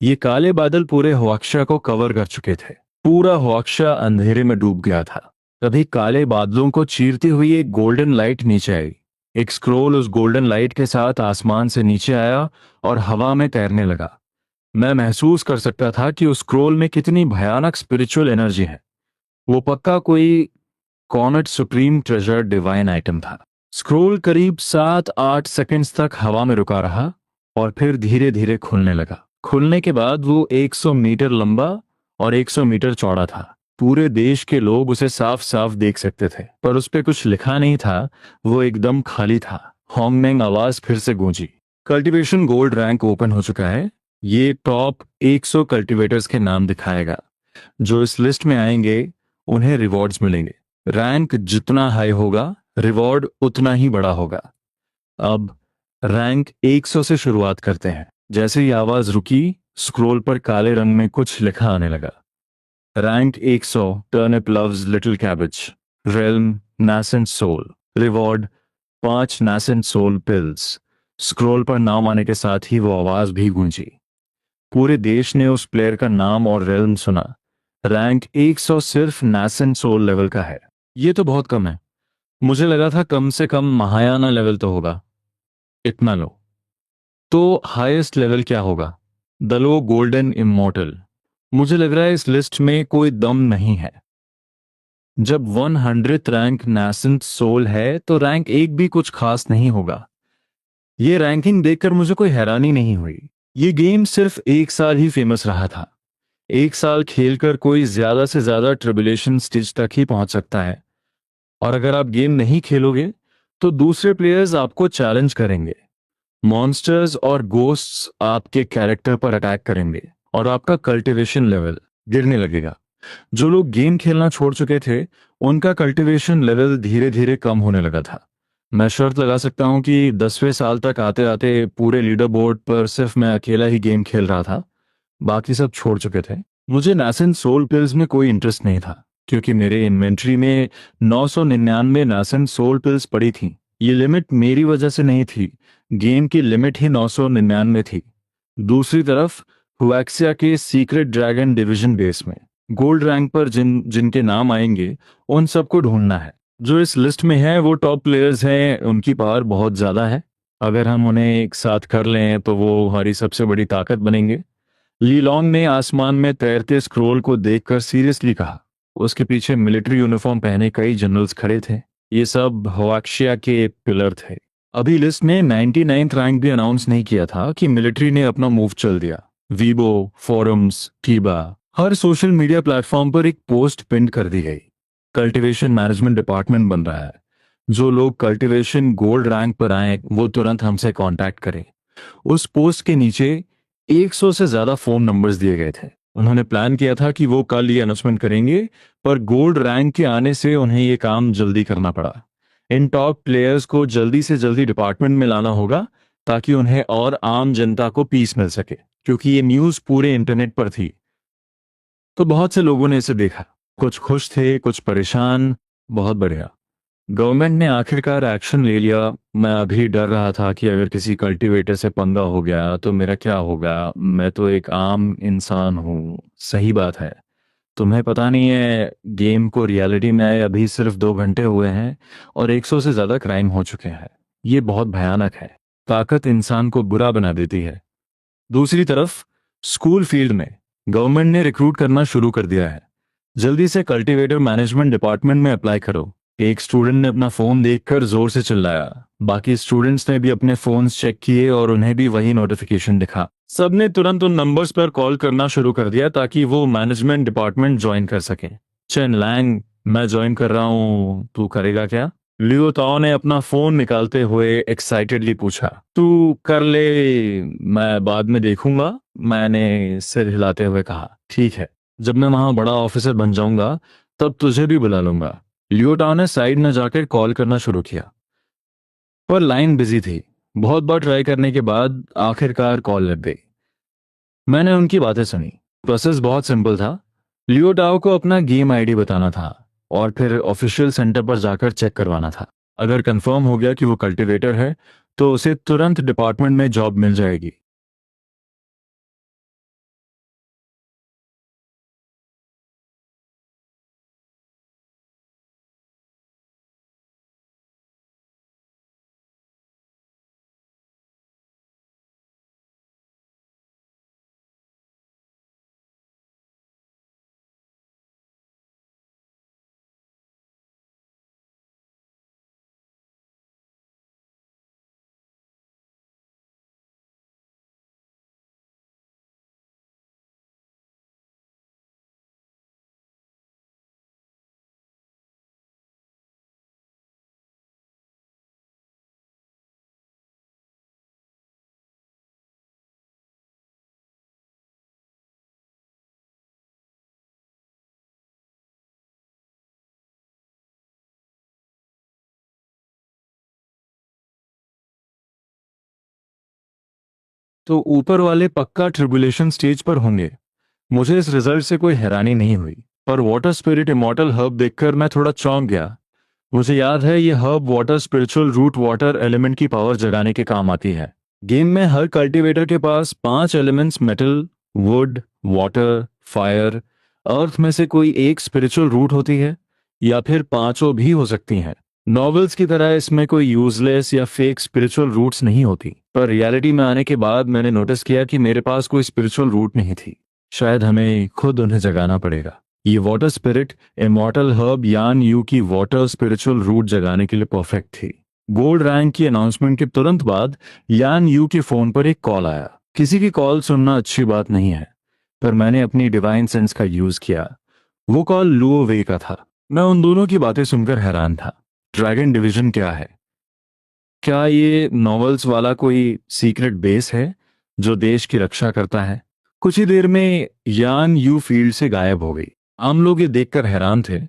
ये काले बादल पूरे हुआक्शा को कवर कर चुके थे। पूरा हुआक्शा अंधेरे में डूब गया था। तभी काले बादलों को चीरती हुई एक गोल्डन लाइट नीचे आई। एक स्क्रोल उस गोल्डन लाइट के साथ आसमान से नीचे आया और हवा में तैरने लगा। मैं महसूस कर सकता था कि उस स्क्रोल में कितनी भयानक स्पिरिचुअल एनर्जी है। वो पक्का कोई comet supreme treasure divine item था। स्क्रोल करीब 7-8 सेकंड्स तक हवा में रुका रहा और फिर धीरे धीरे खुलने लगा। खुलने के बाद वो 100 मीटर लंबा और 100 मीटर चौड़ा था। पूरे देश के लोग उसे साफ साफ देख सकते थे, पर उस पे कुछ लिखा नहीं था। वो एकदम खाली था। हॉन्गमैंग आवाज फिर से गूंजी। कल्टीवेशन गोल्ड रैंक ओपन हो चुका है। ये टॉप 100 कल्टीवेटर्स के नाम दिखाएगा। जो इस लिस्ट में आएंगे उन्हें रिवॉर्ड्स मिलेंगे। रैंक जितना हाई होगा रिवॉर्ड उतना ही बड़ा होगा। अब रैंक 100 से शुरुआत करते हैं। जैसे ही आवाज रुकी स्क्रोल पर काले रंग में कुछ लिखा आने लगा। Rank 100 turnip loves little cabbage. Realm nascent soul. Reward 5 nascent soul pills. Scroll पर नाम आने के साथ ही वो आवाज भी गूंजी। पूरे देश ने उस प्लेयर का नाम और रेल्म सुना। रैंक 100 सिर्फ नासेंट सोल लेवल का है। ये तो बहुत कम है। मुझे लगा था कम से कम महायाना लेवल तो होगा। इतना लो। तो हाईएस्ट लेवल क्या होगा? The low golden immortal. मुझे लग रहा है इस लिस्ट में कोई दम नहीं है। जब 100th रैंक नासेंट सोल है तो रैंक 1 भी कुछ खास नहीं होगा। ये रैंकिंग देखकर मुझे कोई हैरानी नहीं हुई। ये गेम सिर्फ 1 साल ही फेमस रहा था। 1 साल खेलकर कोई ज्यादा से ज्यादा ट्रिबुलेशन स्टेज तक ही पहुंच सकता है। और अगर आप गेम नहीं खेलोगे तो दूसरे प्लेयर्स आपको चैलेंज करेंगे। मॉन्स्टर्स और घोस्ट्स आपके कैरेक्टर पर अटैक करेंगे और आपका कल्टीवेशन लेवल गिरने लगेगा। जो लोग गेम खेलना छोड़ चुके थे, उनका कल्टीवेशन लेवल धीरे धीरे कम होने लगा था। मैं शर्त लगा सकता हूँ कि 10वें साल तक आते आते पूरे लीडर बोर्ड पर सिर्फ मैं अकेला ही गेम खेल रहा था। बाकी सब छोड़ चुके थे। मुझे नासेंट सोल पिल्स में कोई इंटरेस्ट नहीं था, क्योंकि मेरे इन्वेंट्री में 999 नासेंट सोल पिल्स पड़ी थी। ये लिमिट मेरी वजह से नहीं थी, गेम की लिमिट ही 999 थी। दूसरी तरफ हुएक्सिया के सीक्रेट ड्रैगन डिवीजन बेस में गोल्ड रैंक पर जिनके नाम आएंगे, उन सबको ढूंढना है। जो इस लिस्ट में है वो टॉप प्लेयर्स हैं, उनकी पावर बहुत ज्यादा है। अगर हम उन्हें एक साथ कर लें तो वो हमारी सबसे बड़ी ताकत बनेंगे। लीलोंग ने आसमान में तैरते स्क्रोल को देखकर सीरियसली कहा। उसके पीछे मिलिट्री यूनिफॉर्म पहने कई जनरल्स खड़े थे। ये सब होवाक्शिया के पिलर थे। अभी लिस्ट ने 99th रैंक भी अनाउंस नहीं किया था कि मिलिट्री ने अपना मूव चल दिया। वीबो, फोरम्स, टीबा, हर सोशल मीडिया प्लेटफॉर्म पर एक पोस्ट पिन कर दी गई। कल्टीवेशन मैनेजमेंट डिपार्टमेंट बन रहा है। जो लोग कल्टीवेशन गोल्ड रैंक पर आए वो तुरंत हमसे कांटेक्ट करें। उस पोस्ट के नीचे 100 से ज्यादा फोन नंबर्स दिए गए थे। उन्होंने प्लान किया था कि वो कल ये अनाउंसमेंट करेंगे, पर गोल्ड रैंक के आने से उन्हें ये काम जल्दी करना पड़ा। इन टॉप प्लेयर्स को जल्दी से जल्दी डिपार्टमेंट में लाना होगा, ताकि उन्हें और आम जनता को पीस मिल सके, क्योंकि ये न्यूज़ पूरे इंटरनेट पर थी। तो बहुत से लोगों ने इसे देखा। कुछ खुश थे, कुछ परेशान। बहुत बढ़िया, गवर्नमेंट ने आखिरकार एक्शन ले लिया। मैं अभी डर रहा था कि अगर किसी कल्टीवेटर से पंगा हो गया तो मेरा क्या होगा। मैं तो एक आम इंसान हूँ। सही बात है। तुम्हें पता नहीं है, गेम को रियलिटी में आए अभी सिर्फ 2 घंटे हुए हैं और 100 से ज्यादा क्राइम हो चुके हैं। ये बहुत भयानक है। ताकत इंसान को बुरा बना देती है। दूसरी तरफ स्कूल फील्ड में गवर्नमेंट ने रिक्रूट करना शुरू कर दिया है। जल्दी से कल्टीवेटर मैनेजमेंट डिपार्टमेंट में अप्लाई करो। एक स्टूडेंट ने अपना फोन देखकर जोर से चिल्लाया। बाकी स्टूडेंट्स ने भी अपने फोन्स चेक किए और उन्हें भी वही नोटिफिकेशन दिखा। सबने तुरंत उन नंबर्स पर कॉल करना शुरू कर दिया ताकि वो मैनेजमेंट डिपार्टमेंट ज्वाइन कर सके। चेन लैंग, मैं ज्वाइन कर रहा हूँ, तू करेगा क्या? लियो ताओ ने अपना फोन निकालते हुए एक्साइटेडली पूछा। तू कर ले, मैं बाद में देखूंगा, मैंने सिर हिलाते हुए कहा। ठीक है, जब मैं वहां बड़ा ऑफिसर बन जाऊंगा तब तुझे भी बुला लूंगा। लियो ताओ ने साइड में जाकर कॉल करना शुरू किया, पर लाइन बिजी थी। बहुत बार ट्राई करने के बाद आखिरकार कॉल लग गई। मैंने उनकी बातें सुनी। प्रोसेस बहुत सिंपल था। लियो टाओ को अपना गेम आईडी बताना था और फिर ऑफिशियल सेंटर पर जाकर चेक करवाना था। अगर कंफर्म हो गया कि वो कल्टीवेटर है तो उसे तुरंत डिपार्टमेंट में जॉब मिल जाएगी। तो ऊपर वाले पक्का ट्रिबुलेशन स्टेज पर होंगे। मुझे इस रिजल्ट से कोई हैरानी नहीं हुई, पर वाटर स्पिरिट इमॉर्टल हर्ब देखकर मैं थोड़ा चौंक गया। मुझे याद है, ये herb water spiritual root water element की पावर जगाने के काम आती है। गेम में हर कल्टीवेटर के पास 5 elements metal, wood, water, fire, earth में से कोई एक स्पिरिचुअल रूट होती है, या फिर पांचों भी हो सकती हैं। नॉवेल्स की तरह इसमें कोई यूजलेस या फेक स्पिरिचुअल रूट्स नहीं होती, पर रियलिटी में आने के बाद मैंने नोटिस किया कि मेरे पास कोई स्पिरिचुअल रूट नहीं थी। शायद हमें खुद उन्हें जगाना पड़ेगा। ये वाटर स्पिरिट इमॉर्टल हर्ब यान यू की वाटर स्पिरिचुअल रूट जगाने के लिए परफेक्ट थी। गोल्ड रैंक की अनाउंसमेंट के तुरंत बाद यान यू के फोन पर एक कॉल आया। किसी की कॉल सुनना अच्छी बात नहीं है, पर मैंने अपनी डिवाइन सेंस का यूज किया। वो कॉल लुओ वे का था। मैं उन दोनों की बातें सुनकर हैरान था। ड्रैगन डिवीजन क्या है? क्या ये नॉवेल्स वाला कोई सीक्रेट बेस है जो देश की रक्षा करता है? कुछ ही देर में यान यू फील्ड से गायब हो गई। आम लोग ये देखकर हैरान थे,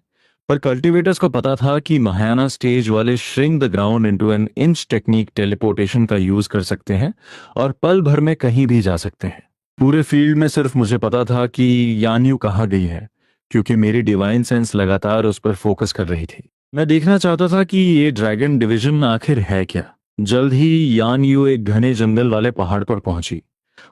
पर कल्टीवेटर्स को पता था कि महायाना स्टेज वाले shrink the ground into an inch technique teleportation का यूज कर सकते हैं और पल भर में कहीं भी जा सकते हैं। पूरे फील्ड में सिर्फ मुझे पता था कि यान यू कहाँ गई है, क्योंकि मेरी डिवाइन सेंस लगातार उस पर फोकस कर रही थी। मैं देखना चाहता था कि ये ड्रैगन डिवीजन आखिर है क्या। जल्द ही यान यू एक घने जंगल वाले पहाड़ पर पहुंची।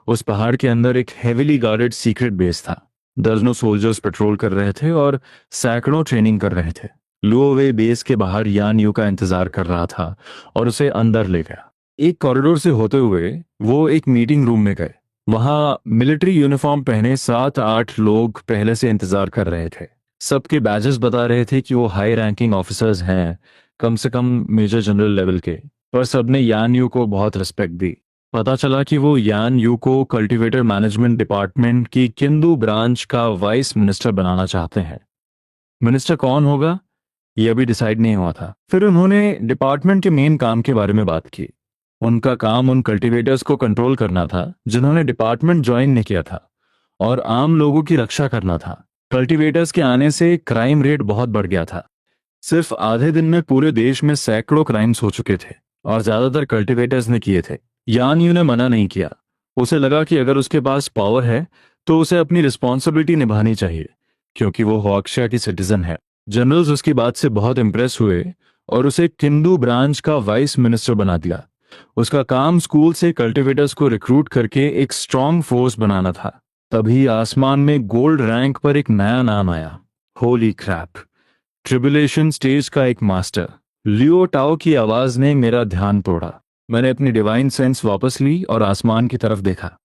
उस पहाड़ के अंदर एक हेविली गार्डेड सीक्रेट बेस था। दर्जनों सोल्जर्स पेट्रोल कर रहे थे और सैकड़ों ट्रेनिंग कर रहे थे। लुओवे बेस के बाहर यान यू का इंतजार कर रहा था और उसे अंदर ले गया। एक कॉरिडोर से होते हुए वो एक मीटिंग रूम में गए। वहां मिलिट्री यूनिफॉर्म पहने 7-8 लोग पहले से इंतजार कर रहे थे। सबके बैजेस बता रहे थे कि वो हाई रैंकिंग ऑफिसर्स हैं, कम से कम मेजर जनरल लेवल के। पर सबने यान यू को बहुत रिस्पेक्ट दी। पता चला कि वो यान यू को कल्टीवेटर मैनेजमेंट डिपार्टमेंट की किंदू ब्रांच का वाइस मिनिस्टर बनाना चाहते हैं। मिनिस्टर कौन होगा ये अभी डिसाइड नहीं हुआ था। फिर उन्होंने डिपार्टमेंट के मेन काम के बारे में बात की। उनका काम उन कल्टीवेटर्स को कंट्रोल करना था जिन्होंने डिपार्टमेंट ज्वाइन नहीं किया था, और आम लोगों की रक्षा करना था। कल्टीवेटर्स के आने से क्राइम रेट बहुत बढ़ गया था। सिर्फ आधे दिन में पूरे देश में सैकड़ों क्राइम्स हो चुके थे और ज्यादातर कल्टीवेटर्स ने किए थे। यान यू ने मना नहीं किया। उसे लगा कि अगर उसके पास पावर है तो उसे अपनी रिस्पॉन्सिबिलिटी निभानी चाहिए, क्योंकि वो हॉक्शा की सिटीजन है। जनरल्स उसकी बात से बहुत इंप्रेस हुए और उसे किंदू ब्रांच का वाइस मिनिस्टर बना दिया। उसका काम स्कूल से कल्टीवेटर्स को रिक्रूट करके एक स्ट्रांग फोर्स बनाना था। तभी आसमान में गोल्ड रैंक पर एक नया नाम आया। होली क्रैप! ट्रिबुलेशन स्टेज का एक मास्टर। लियो टाओ की आवाज ने मेरा ध्यान तोड़ा। मैंने अपनी डिवाइन सेंस वापस ली और आसमान की तरफ देखा।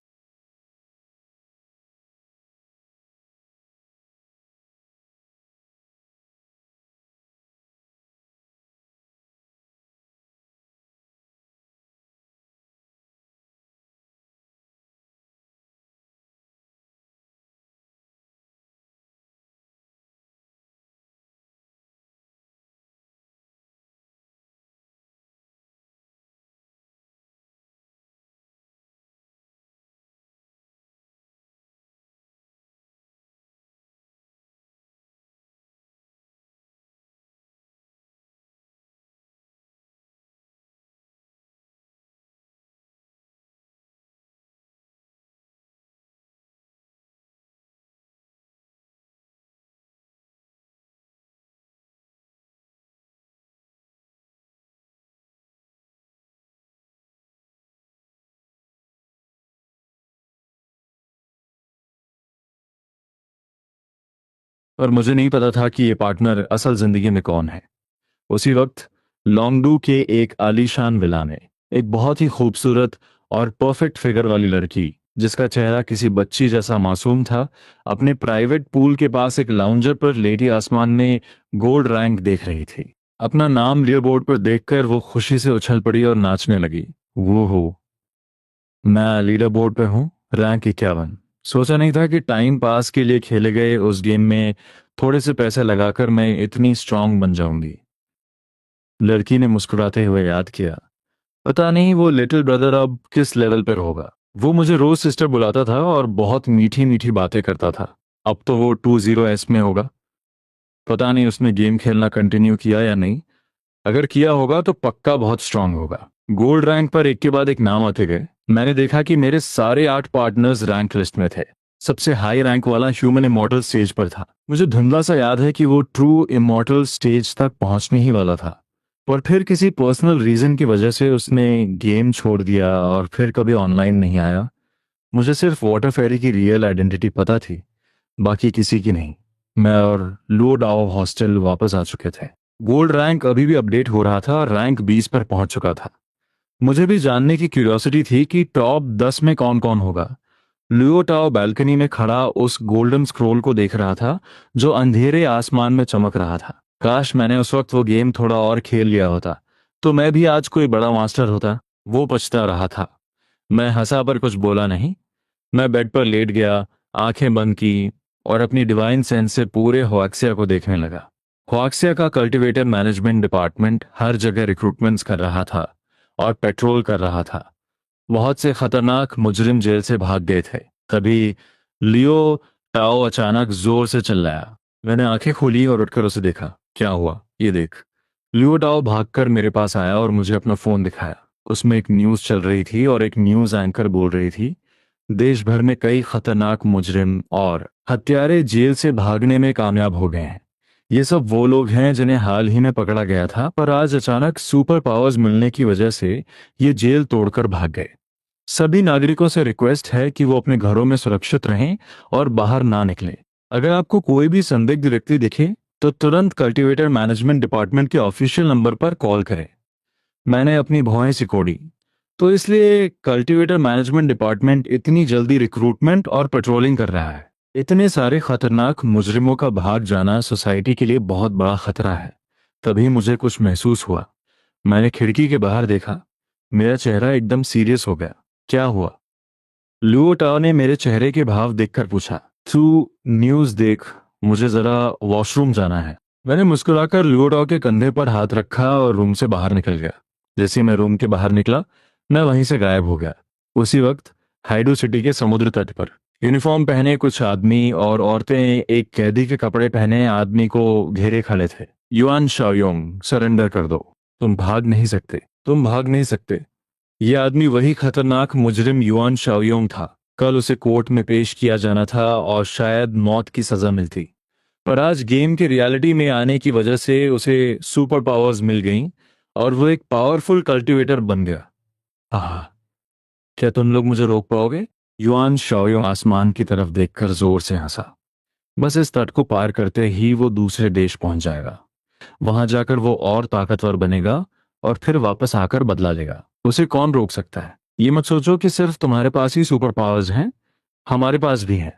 पर मुझे नहीं पता था कि ये पार्टनर असल जिंदगी में कौन है। उसी वक्त लोंगडू के एक आलीशान विला में एक बहुत ही खूबसूरत और परफेक्ट फिगर वाली लड़की, जिसका चेहरा किसी बच्ची जैसा मासूम था, अपने प्राइवेट पूल के पास एक लाउंजर पर लेटी आसमान में गोल्ड रैंक देख रही थी। अपना नाम लीडर बोर्ड पर देखकर वो खुशी से उछल पड़ी और नाचने लगी। वो हो, मैं लीडर बोर्ड पे हूँ, रैंक 51। सोचा नहीं था कि टाइम पास के लिए खेले गए उस गेम में थोड़े से पैसे लगाकर मैं इतनी स्ट्रांग बन जाऊंगी। लड़की ने मुस्कुराते हुए याद किया। पता नहीं वो लिटिल ब्रदर अब किस लेवल पर होगा। वो मुझे रोज सिस्टर बुलाता था और बहुत मीठी मीठी बातें करता था। अब तो वो 20S में होगा। पता नहीं उसने गेम खेलना कंटिन्यू किया या नहीं। अगर किया होगा तो पक्का बहुत स्ट्रांग होगा। गोल्ड रैंक पर एक के बाद एक नाम आते गए। मैंने देखा कि मेरे सारे 8 पार्टनर्स रैंक लिस्ट में थे। सबसे हाई रैंक वाला ह्यूमन इमॉर्टल स्टेज पर था। मुझे धुंधला सा याद है कि वो ट्रू इमॉर्टल स्टेज तक पहुंचने ही वाला था, पर फिर किसी पर्सनल रीजन की वजह से उसने गेम छोड़ दिया और फिर कभी ऑनलाइन नहीं आया। मुझे सिर्फ वाटर फेरी की रियल आइडेंटिटी पता थी, बाकी किसी की नहीं। मैं और लो डाओ हॉस्टल वापस आ चुके थे। गोल्ड रैंक अभी भी अपडेट हो रहा था और रैंक 20 पर पहुंच चुका था। मुझे भी जानने की क्यूरियोसिटी थी कि टॉप 10 में कौन कौन होगा। लियो टाओ बालकनी में खड़ा उस गोल्डन स्क्रोल को देख रहा था जो अंधेरे आसमान में चमक रहा था। काश मैंने उस वक्त वो गेम थोड़ा और खेल लिया होता, तो मैं भी आज कोई बड़ा मास्टर होता। वो पछता रहा था। मैं हंसा पर कुछ बोला नहीं। मैं बेड पर लेट गया, आंखें बंद की और अपनी डिवाइन सेंस से पूरे हुआक्सिया को देखने लगा। हुआक्सिया का कल्टीवेटर मैनेजमेंट डिपार्टमेंट हर जगह रिक्रूटमेंट्स कर रहा था और पेट्रोल कर रहा था। बहुत से खतरनाक मुजरिम जेल से भाग गए थे। तभी लियो टाओ अचानक जोर से चिल्लाया। मैंने आंखें खोली और उठकर उसे देखा। क्या हुआ? ये देख। लियो टाओ भागकर मेरे पास आया और मुझे अपना फोन दिखाया। उसमें एक न्यूज़ चल रही थी और एक न्यूज़ एंकर बोल रही थी, देश भर में कई खतरनाक मुजरिम और हत्यारे जेल से भागने में कामयाब हो गए हैं। ये सब वो लोग हैं जिन्हें हाल ही में पकड़ा गया था, पर आज अचानक सुपर पावर्स मिलने की वजह से ये जेल तोड़कर भाग गए। सभी नागरिकों से रिक्वेस्ट है कि वो अपने घरों में सुरक्षित रहें और बाहर ना निकलें। अगर आपको कोई भी संदिग्ध व्यक्ति दिखे तो तुरंत कल्टीवेटर मैनेजमेंट डिपार्टमेंट के ऑफिशियल नंबर पर कॉल करें। मैंने अपनी भौहें सिकोड़ी। तो इसलिए कल्टीवेटर मैनेजमेंट डिपार्टमेंट इतनी जल्दी रिक्रूटमेंट और पेट्रोलिंग कर रहा है। इतने सारे खतरनाक मुजरिमों का भाग जाना सोसाइटी के लिए बहुत बड़ा खतरा है। तभी मुझे कुछ महसूस हुआ। मैंने खिड़की के बाहर देखा। मेरा चेहरा एकदम सीरियस हो गया। क्या हुआ? लुओ टाओ ने मेरे चेहरे के भाव देखकर पूछा। तू न्यूज़ देख, मुझे जरा वॉशरूम जाना है। मैंने मुस्कुराकर लुओ टाओ के कंधे पर हाथ रखा और रूम से बाहर निकल गया। जैसे ही मैं रूम के बाहर निकला, मैं वहीं से गायब हो गया। उसी वक्त हाइडो सिटी के समुद्र तट पर यूनिफॉर्म पहने कुछ आदमी और औरतें एक कैदी के कपड़े पहने आदमी को घेरे खड़े थे। युआन शाओयोंग, सरेंडर कर दो। तुम भाग नहीं सकते, तुम भाग नहीं सकते। यह आदमी वही खतरनाक मुजरिम युआन शाओयोंग था। कल उसे कोर्ट में पेश किया जाना था और शायद मौत की सजा मिलती। पर आज गेम के रियलिटी में आने की वजह से उसे सुपर पावर्स मिल गईं और वो एक पावरफुल कल्टीवेटर बन गया। आह, क्या तुम लोग मुझे रोक पाओगे? युआन शाओयोंग आसमान की तरफ देखकर जोर से हंसा। बस इस तट को पार करते ही वो दूसरे देश पहुंच जाएगा। वहां जाकर वो और ताकतवर बनेगा और फिर वापस आकर बदला लेगा। उसे कौन रोक सकता है? ये मत सोचो कि सिर्फ तुम्हारे पास ही सुपर पावर्स हैं, हमारे पास भी हैं।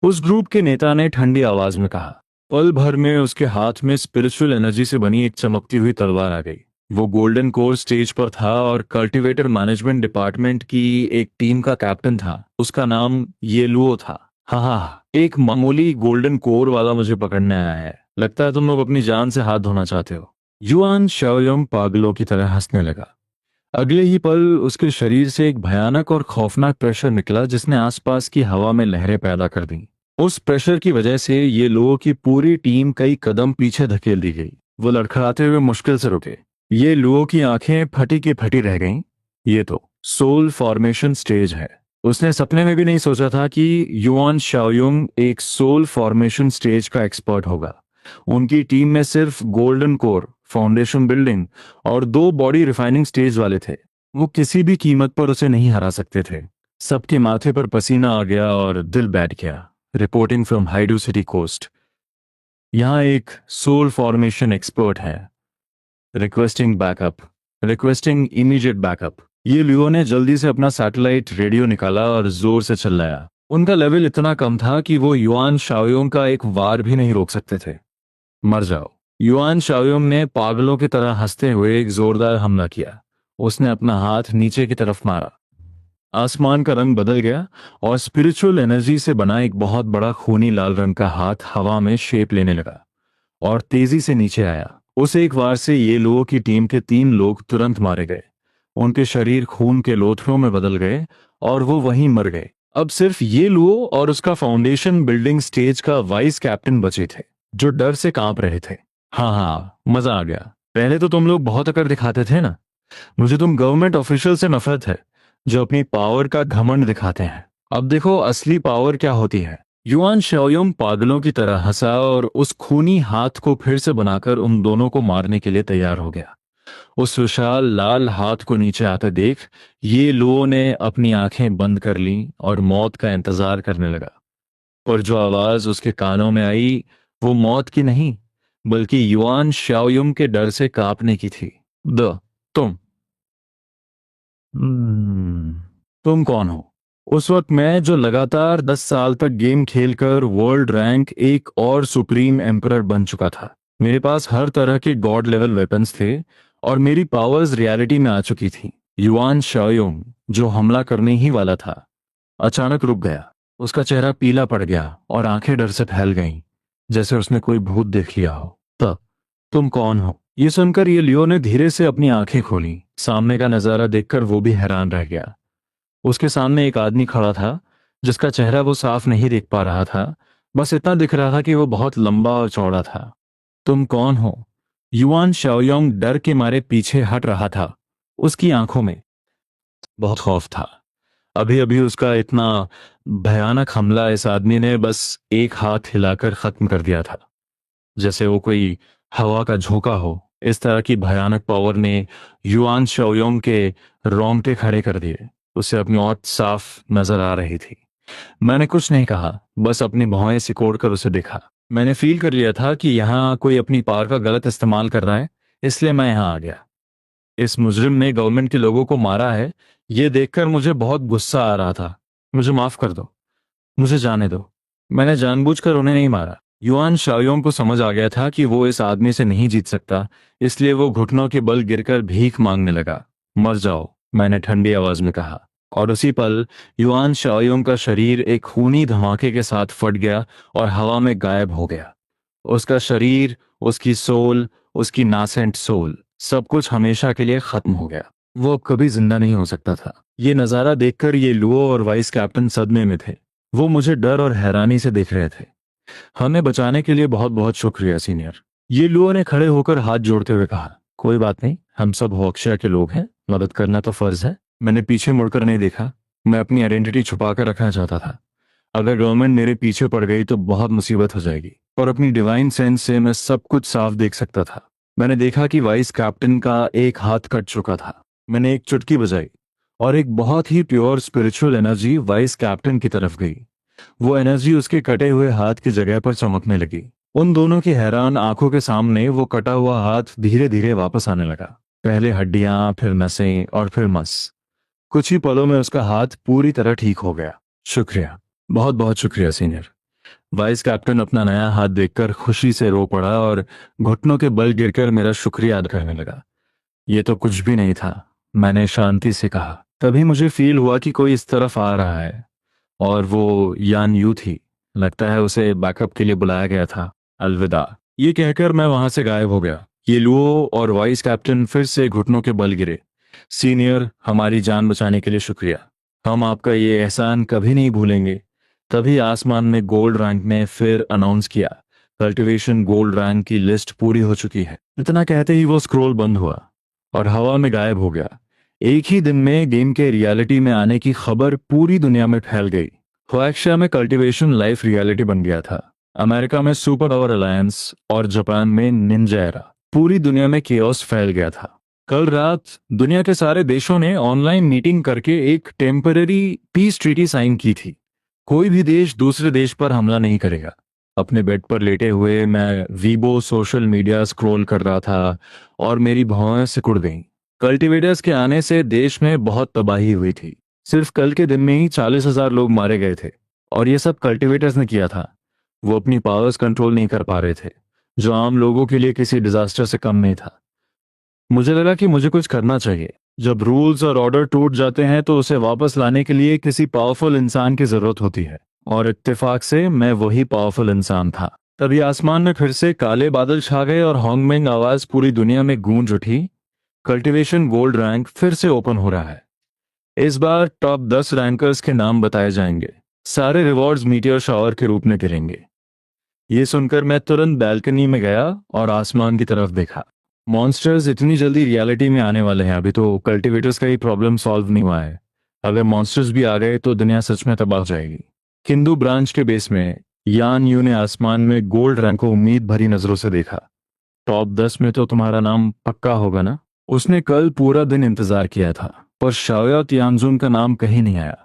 उस ग्रुप के नेता ने ठंडी आवाज में कहा। पल भर में उसके हाथ में स्पिरिचुअल एनर्जी से बनी एक चमकती हुई तलवार आ गई। वो गोल्डन कोर स्टेज पर था और कल्टीवेटर मैनेजमेंट डिपार्टमेंट की एक टीम का कैप्टन था। उसका नाम ये लुओ था। हाँ हाँ, एक मामूली गोल्डन कोर वाला मुझे पकड़ने आया है। लगता है तुम लोग अपनी जान से हाथ धोना चाहते हो। युआन शाओयोंग पागलों की तरह हंसने लगा। अगले ही पल उसके शरीर से एक भयानक और खौफनाक प्रेशर निकला जिसने आसपास की हवा में लहरें पैदा कर दी। उस प्रेशर की वजह से ये लोगों की पूरी टीम कई कदम पीछे धकेल दी गई। वो लड़खड़ाते हुए मुश्किल से रुके। ये लोगों की आंखें फटी की फटी रह गईं। ये तो सोल फॉर्मेशन स्टेज है। उसने सपने में भी नहीं सोचा था कि युआन शाओयुंग एक सोल फॉर्मेशन स्टेज का एक्सपर्ट होगा। उनकी टीम में सिर्फ गोल्डन कोर, फाउंडेशन बिल्डिंग और दो बॉडी रिफाइनिंग स्टेज वाले थे। वो किसी भी कीमत पर उसे नहीं हरा सकते थे। सबके माथे पर पसीना आ गया और दिल बैठ गया। Reporting from Haidu city coast. यहाँ एक सोल फॉर्मेशन एक्सपर्ट है। Requesting backup, requesting immediate backup. ये लियो ने जल्दी से अपना सैटेलाइट रेडियो निकाला और जोर से चिल्लाया। उनका लेवल इतना कम था कि वो युआन शाओयोंग का एक वार भी नहीं रोक सकते थे। मर जाओ। युआन शाओयोंग ने पागलों की तरह हंसते हुए एक जोरदार हमला किया। उसने अपना हाथ नीचे की तरफ मारा। आसमान का रंग बदल गया और स्पिरिचुअल एनर्जी से बना एक बहुत बड़ा खूनी लाल रंग का हाथ हवा में शेप लेने लगा और तेजी से नीचे आया। उस एक वार से ये लोगों की टीम के 3 लोग तुरंत मारे गए। उनके शरीर खून के लोथड़ों में बदल गए और वो वहीं मर गए। अब सिर्फ ये लुओ और उसका फाउंडेशन बिल्डिंग स्टेज का वाइस कैप्टन बचे थे, जो डर से कांप रहे थे। हाँ हाँ, मजा आ गया। पहले तो तुम लोग बहुत अकड़ दिखाते थे ना। मुझे तुम गवर्नमेंट ऑफिशियल से नफरत है जो अपनी पावर का घमंड दिखाते हैं। अब देखो असली पावर क्या होती है। युआन शाओयोंग पागलों की तरह हंसा और उस खूनी हाथ को फिर से बनाकर उन दोनों को मारने के लिए तैयार हो गया। उस विशाल लाल हाथ को नीचे आते देख ये लोगों ने अपनी आंखें बंद कर ली और मौत का इंतजार करने लगा। पर जो आवाज उसके कानों में आई वो मौत की नहीं, बल्कि युआन शाओयुंग के डर से कांपने की थी। द तुम हम्म, तुम कौन हो? उस वक्त मैं, जो लगातार 10 साल तक गेम खेलकर वर्ल्ड रैंक एक और सुप्रीम एम्परर बन चुका था। मेरे पास हर तरह के गॉड लेवल वेपन्स थे और मेरी पावर्स रियलिटी में आ चुकी थी। युआन शाओयुंग, जो हमला करने ही वाला था, अचानक रुक गया। उसका चेहरा पीला पड़ गया और आंखें डर से फैल गईं, जैसे उसने कोई भूत देख लिया हो। तब तुम कौन हो? ये सुनकर ये लियो ने धीरे से अपनी आंखें खोली। सामने का नजारा देखकर वो भी हैरान रह गया। उसके सामने एक आदमी खड़ा था जिसका चेहरा वो साफ नहीं देख पा रहा था। बस इतना दिख रहा था कि वो बहुत लंबा और चौड़ा था। तुम कौन हो? युआन शाओयोंग डर के मारे पीछे हट रहा था। उसकी आंखों में बहुत खौफ था। अभी अभी उसका इतना भयानक हमला इस आदमी ने बस एक हाथ हिलाकर खत्म कर दिया था, जैसे वो कोई हवा का झोंका हो। इस तरह की भयानक पावर ने युआन शाओयोंग के रोंगटे खड़े कर दिए। उसे अपनी औत साफ नजर आ रही थी। मैंने कुछ नहीं कहा, बस अपनी भौहें सिकोड़ कर उसे देखा। मैंने फील कर लिया था कि यहाँ कोई अपनी पावर का गलत इस्तेमाल कर रहा है, इसलिए मैं यहाँ आ गया। इस मुजरिम ने गवर्नमेंट के लोगों को मारा है, ये देखकर मुझे बहुत गुस्सा आ रहा था। मुझे माफ कर दो, मुझे जाने दो। मैंने जानबूझकर उन्हें नहीं मारा। युआन शाओयोंग को समझ आ गया था कि वो इस आदमी से नहीं जीत सकता, इसलिए वो घुटनों के बल गिरकर भीख मांगने लगा। मर जाओ, मैंने ठंडी आवाज में कहा। और उसी पल युआन शाओयोंग का शरीर एक खूनी धमाके के साथ फट गया और हवा में गायब हो गया। उसका शरीर, उसकी सोल, उसकी नासेंट सोल, सब कुछ हमेशा के लिए खत्म हो गया। वो अब कभी जिंदा नहीं हो सकता था। ये नजारा देखकर ये लुओ और वाइस कैप्टन सदमे में थे। वो मुझे डर और हैरानी से देख रहे थे। हमें बचाने के लिए बहुत बहुत शुक्रिया सीनियर, ये लुओ ने खड़े होकर हाथ जोड़ते हुए कहा। कोई बात नहीं, हम सब होक्शिया के लोग हैं, मदद करना तो फर्ज है। मैंने पीछे मुड़कर नहीं देखा। मैं अपनी आइडेंटिटी छुपा कर रखना चाहता था। अगर गवर्नमेंट मेरे पीछे पड़ गई तो बहुत मुसीबत हो जाएगी। और अपनी डिवाइन सेंस से मैं सब कुछ साफ देख सकता था। मैंने देखा कि वाइस कैप्टन का एक हाथ कट चुका था। मैंने एक चुटकी बजाई और एक बहुत ही pure spiritual energy vice captain की तरफ गई। वो एनर्जी उसके कटे हुए हाथ की जगह पर चमकने लगी। उन दोनों की हैरान आंखों के सामने वो कटा हुआ हाथ धीरे धीरे वापस आने लगा। पहले हड्डियां, फिर नसें और फिर मस। कुछ ही पलों में उसका हाथ पूरी तरह ठीक हो गया। शुक्रिया, बहुत बहुत शुक्रिया सीनियर। वाइस कैप्टन अपना नया हाथ देखकर खुशी से रो पड़ा और घुटनों के बल गिरकर मेरा शुक्रिया अदा करने लगा। ये तो कुछ भी नहीं था, मैंने शांति से कहा। तभी मुझे फील हुआ कि कोई इस तरफ आ रहा है और वो यान यू थी। लगता है उसे बैकअप के लिए बुलाया गया था। अलविदा, ये कहकर मैं वहां से गायब हो गया। ये लुओ और वाइस कैप्टन फिर से घुटनों के बल गिरे। सीनियर, हमारी जान बचाने के लिए शुक्रिया। हम आपका ये एहसान कभी नहीं भूलेंगे। तभी आसमान में गोल्ड रैंक ने फिर अनाउंस किया, कल्टीवेशन गोल्ड रैंक की लिस्ट पूरी हो चुकी है। इतना कहते ही वो स्क्रॉल बंद हुआ और हवा में गायब हो गया। एक ही दिन में गेम के रियलिटी में आने की खबर पूरी दुनिया में फैल गई। ख्वाहिशा में कल्टीवेशन लाइफ रियलिटी बन गया था। अमेरिका में सुपर पावर अलायंस और जापान में निंजा एरा। पूरी दुनिया में केओस फैल गया था। कल रात दुनिया के सारे देशों ने ऑनलाइन मीटिंग करके एक टेम्पररी पीस ट्रीटी साइन की थी। कोई भी देश दूसरे देश पर हमला नहीं करेगा। अपने बेड पर लेटे हुए मैं वीबो सोशल मीडिया स्क्रॉल कर रहा था और मेरी भौहें सिकुड़ गईं। कल्टीवेटर्स के आने से देश में बहुत तबाही हुई थी। सिर्फ कल के दिन में ही 40,000 लोग मारे गए थे और ये सब कल्टीवेटर्स ने किया था। वो अपनी पावर्स कंट्रोल नहीं कर पा रहे थे, जो आम लोगों के लिए किसी डिजास्टर से कम नहीं था। मुझे लगा कि मुझे कुछ करना चाहिए। जब रूल्स और ऑर्डर टूट जाते हैं तो उसे वापस लाने के लिए किसी पावरफुल इंसान की जरूरत होती है, और इत्तेफाक से मैं वही पावरफुल इंसान था। तभी आसमान में फिर से काले बादल छा गए और हॉन्गमेंग आवाज पूरी दुनिया में गूंज उठी। कल्टीवेशन गोल्ड रैंक फिर से ओपन हो रहा है। इस बार टॉप 10 रैंकर्स के नाम बताए जाएंगे। सारे रिवॉर्ड्स मीटियर शावर के रूप में गिरेंगे। ये सुनकर मैं तुरंत बैल्कनी में गया और आसमान की तरफ देखा। मॉन्स्टर्स इतनी जल्दी रियलिटी में आने वाले हैं? अभी तो कल्टीवेटर्स का ही प्रॉब्लम सॉल्व नहीं हुआ है। अगर मॉन्स्टर्स भी आ गए तो दुनिया सच में तबाह हो जाएगी। किंदू ब्रांच के बेस में यान यू ने आसमान में गोल्ड रैंक को उम्मीद भरी नजरों से देखा। टॉप 10 में तो तुम्हारा नाम पक्का होगा ना? उसने कल पूरा दिन इंतजार किया था, पर शाओया तियानजुन का नाम कहीं नहीं आया।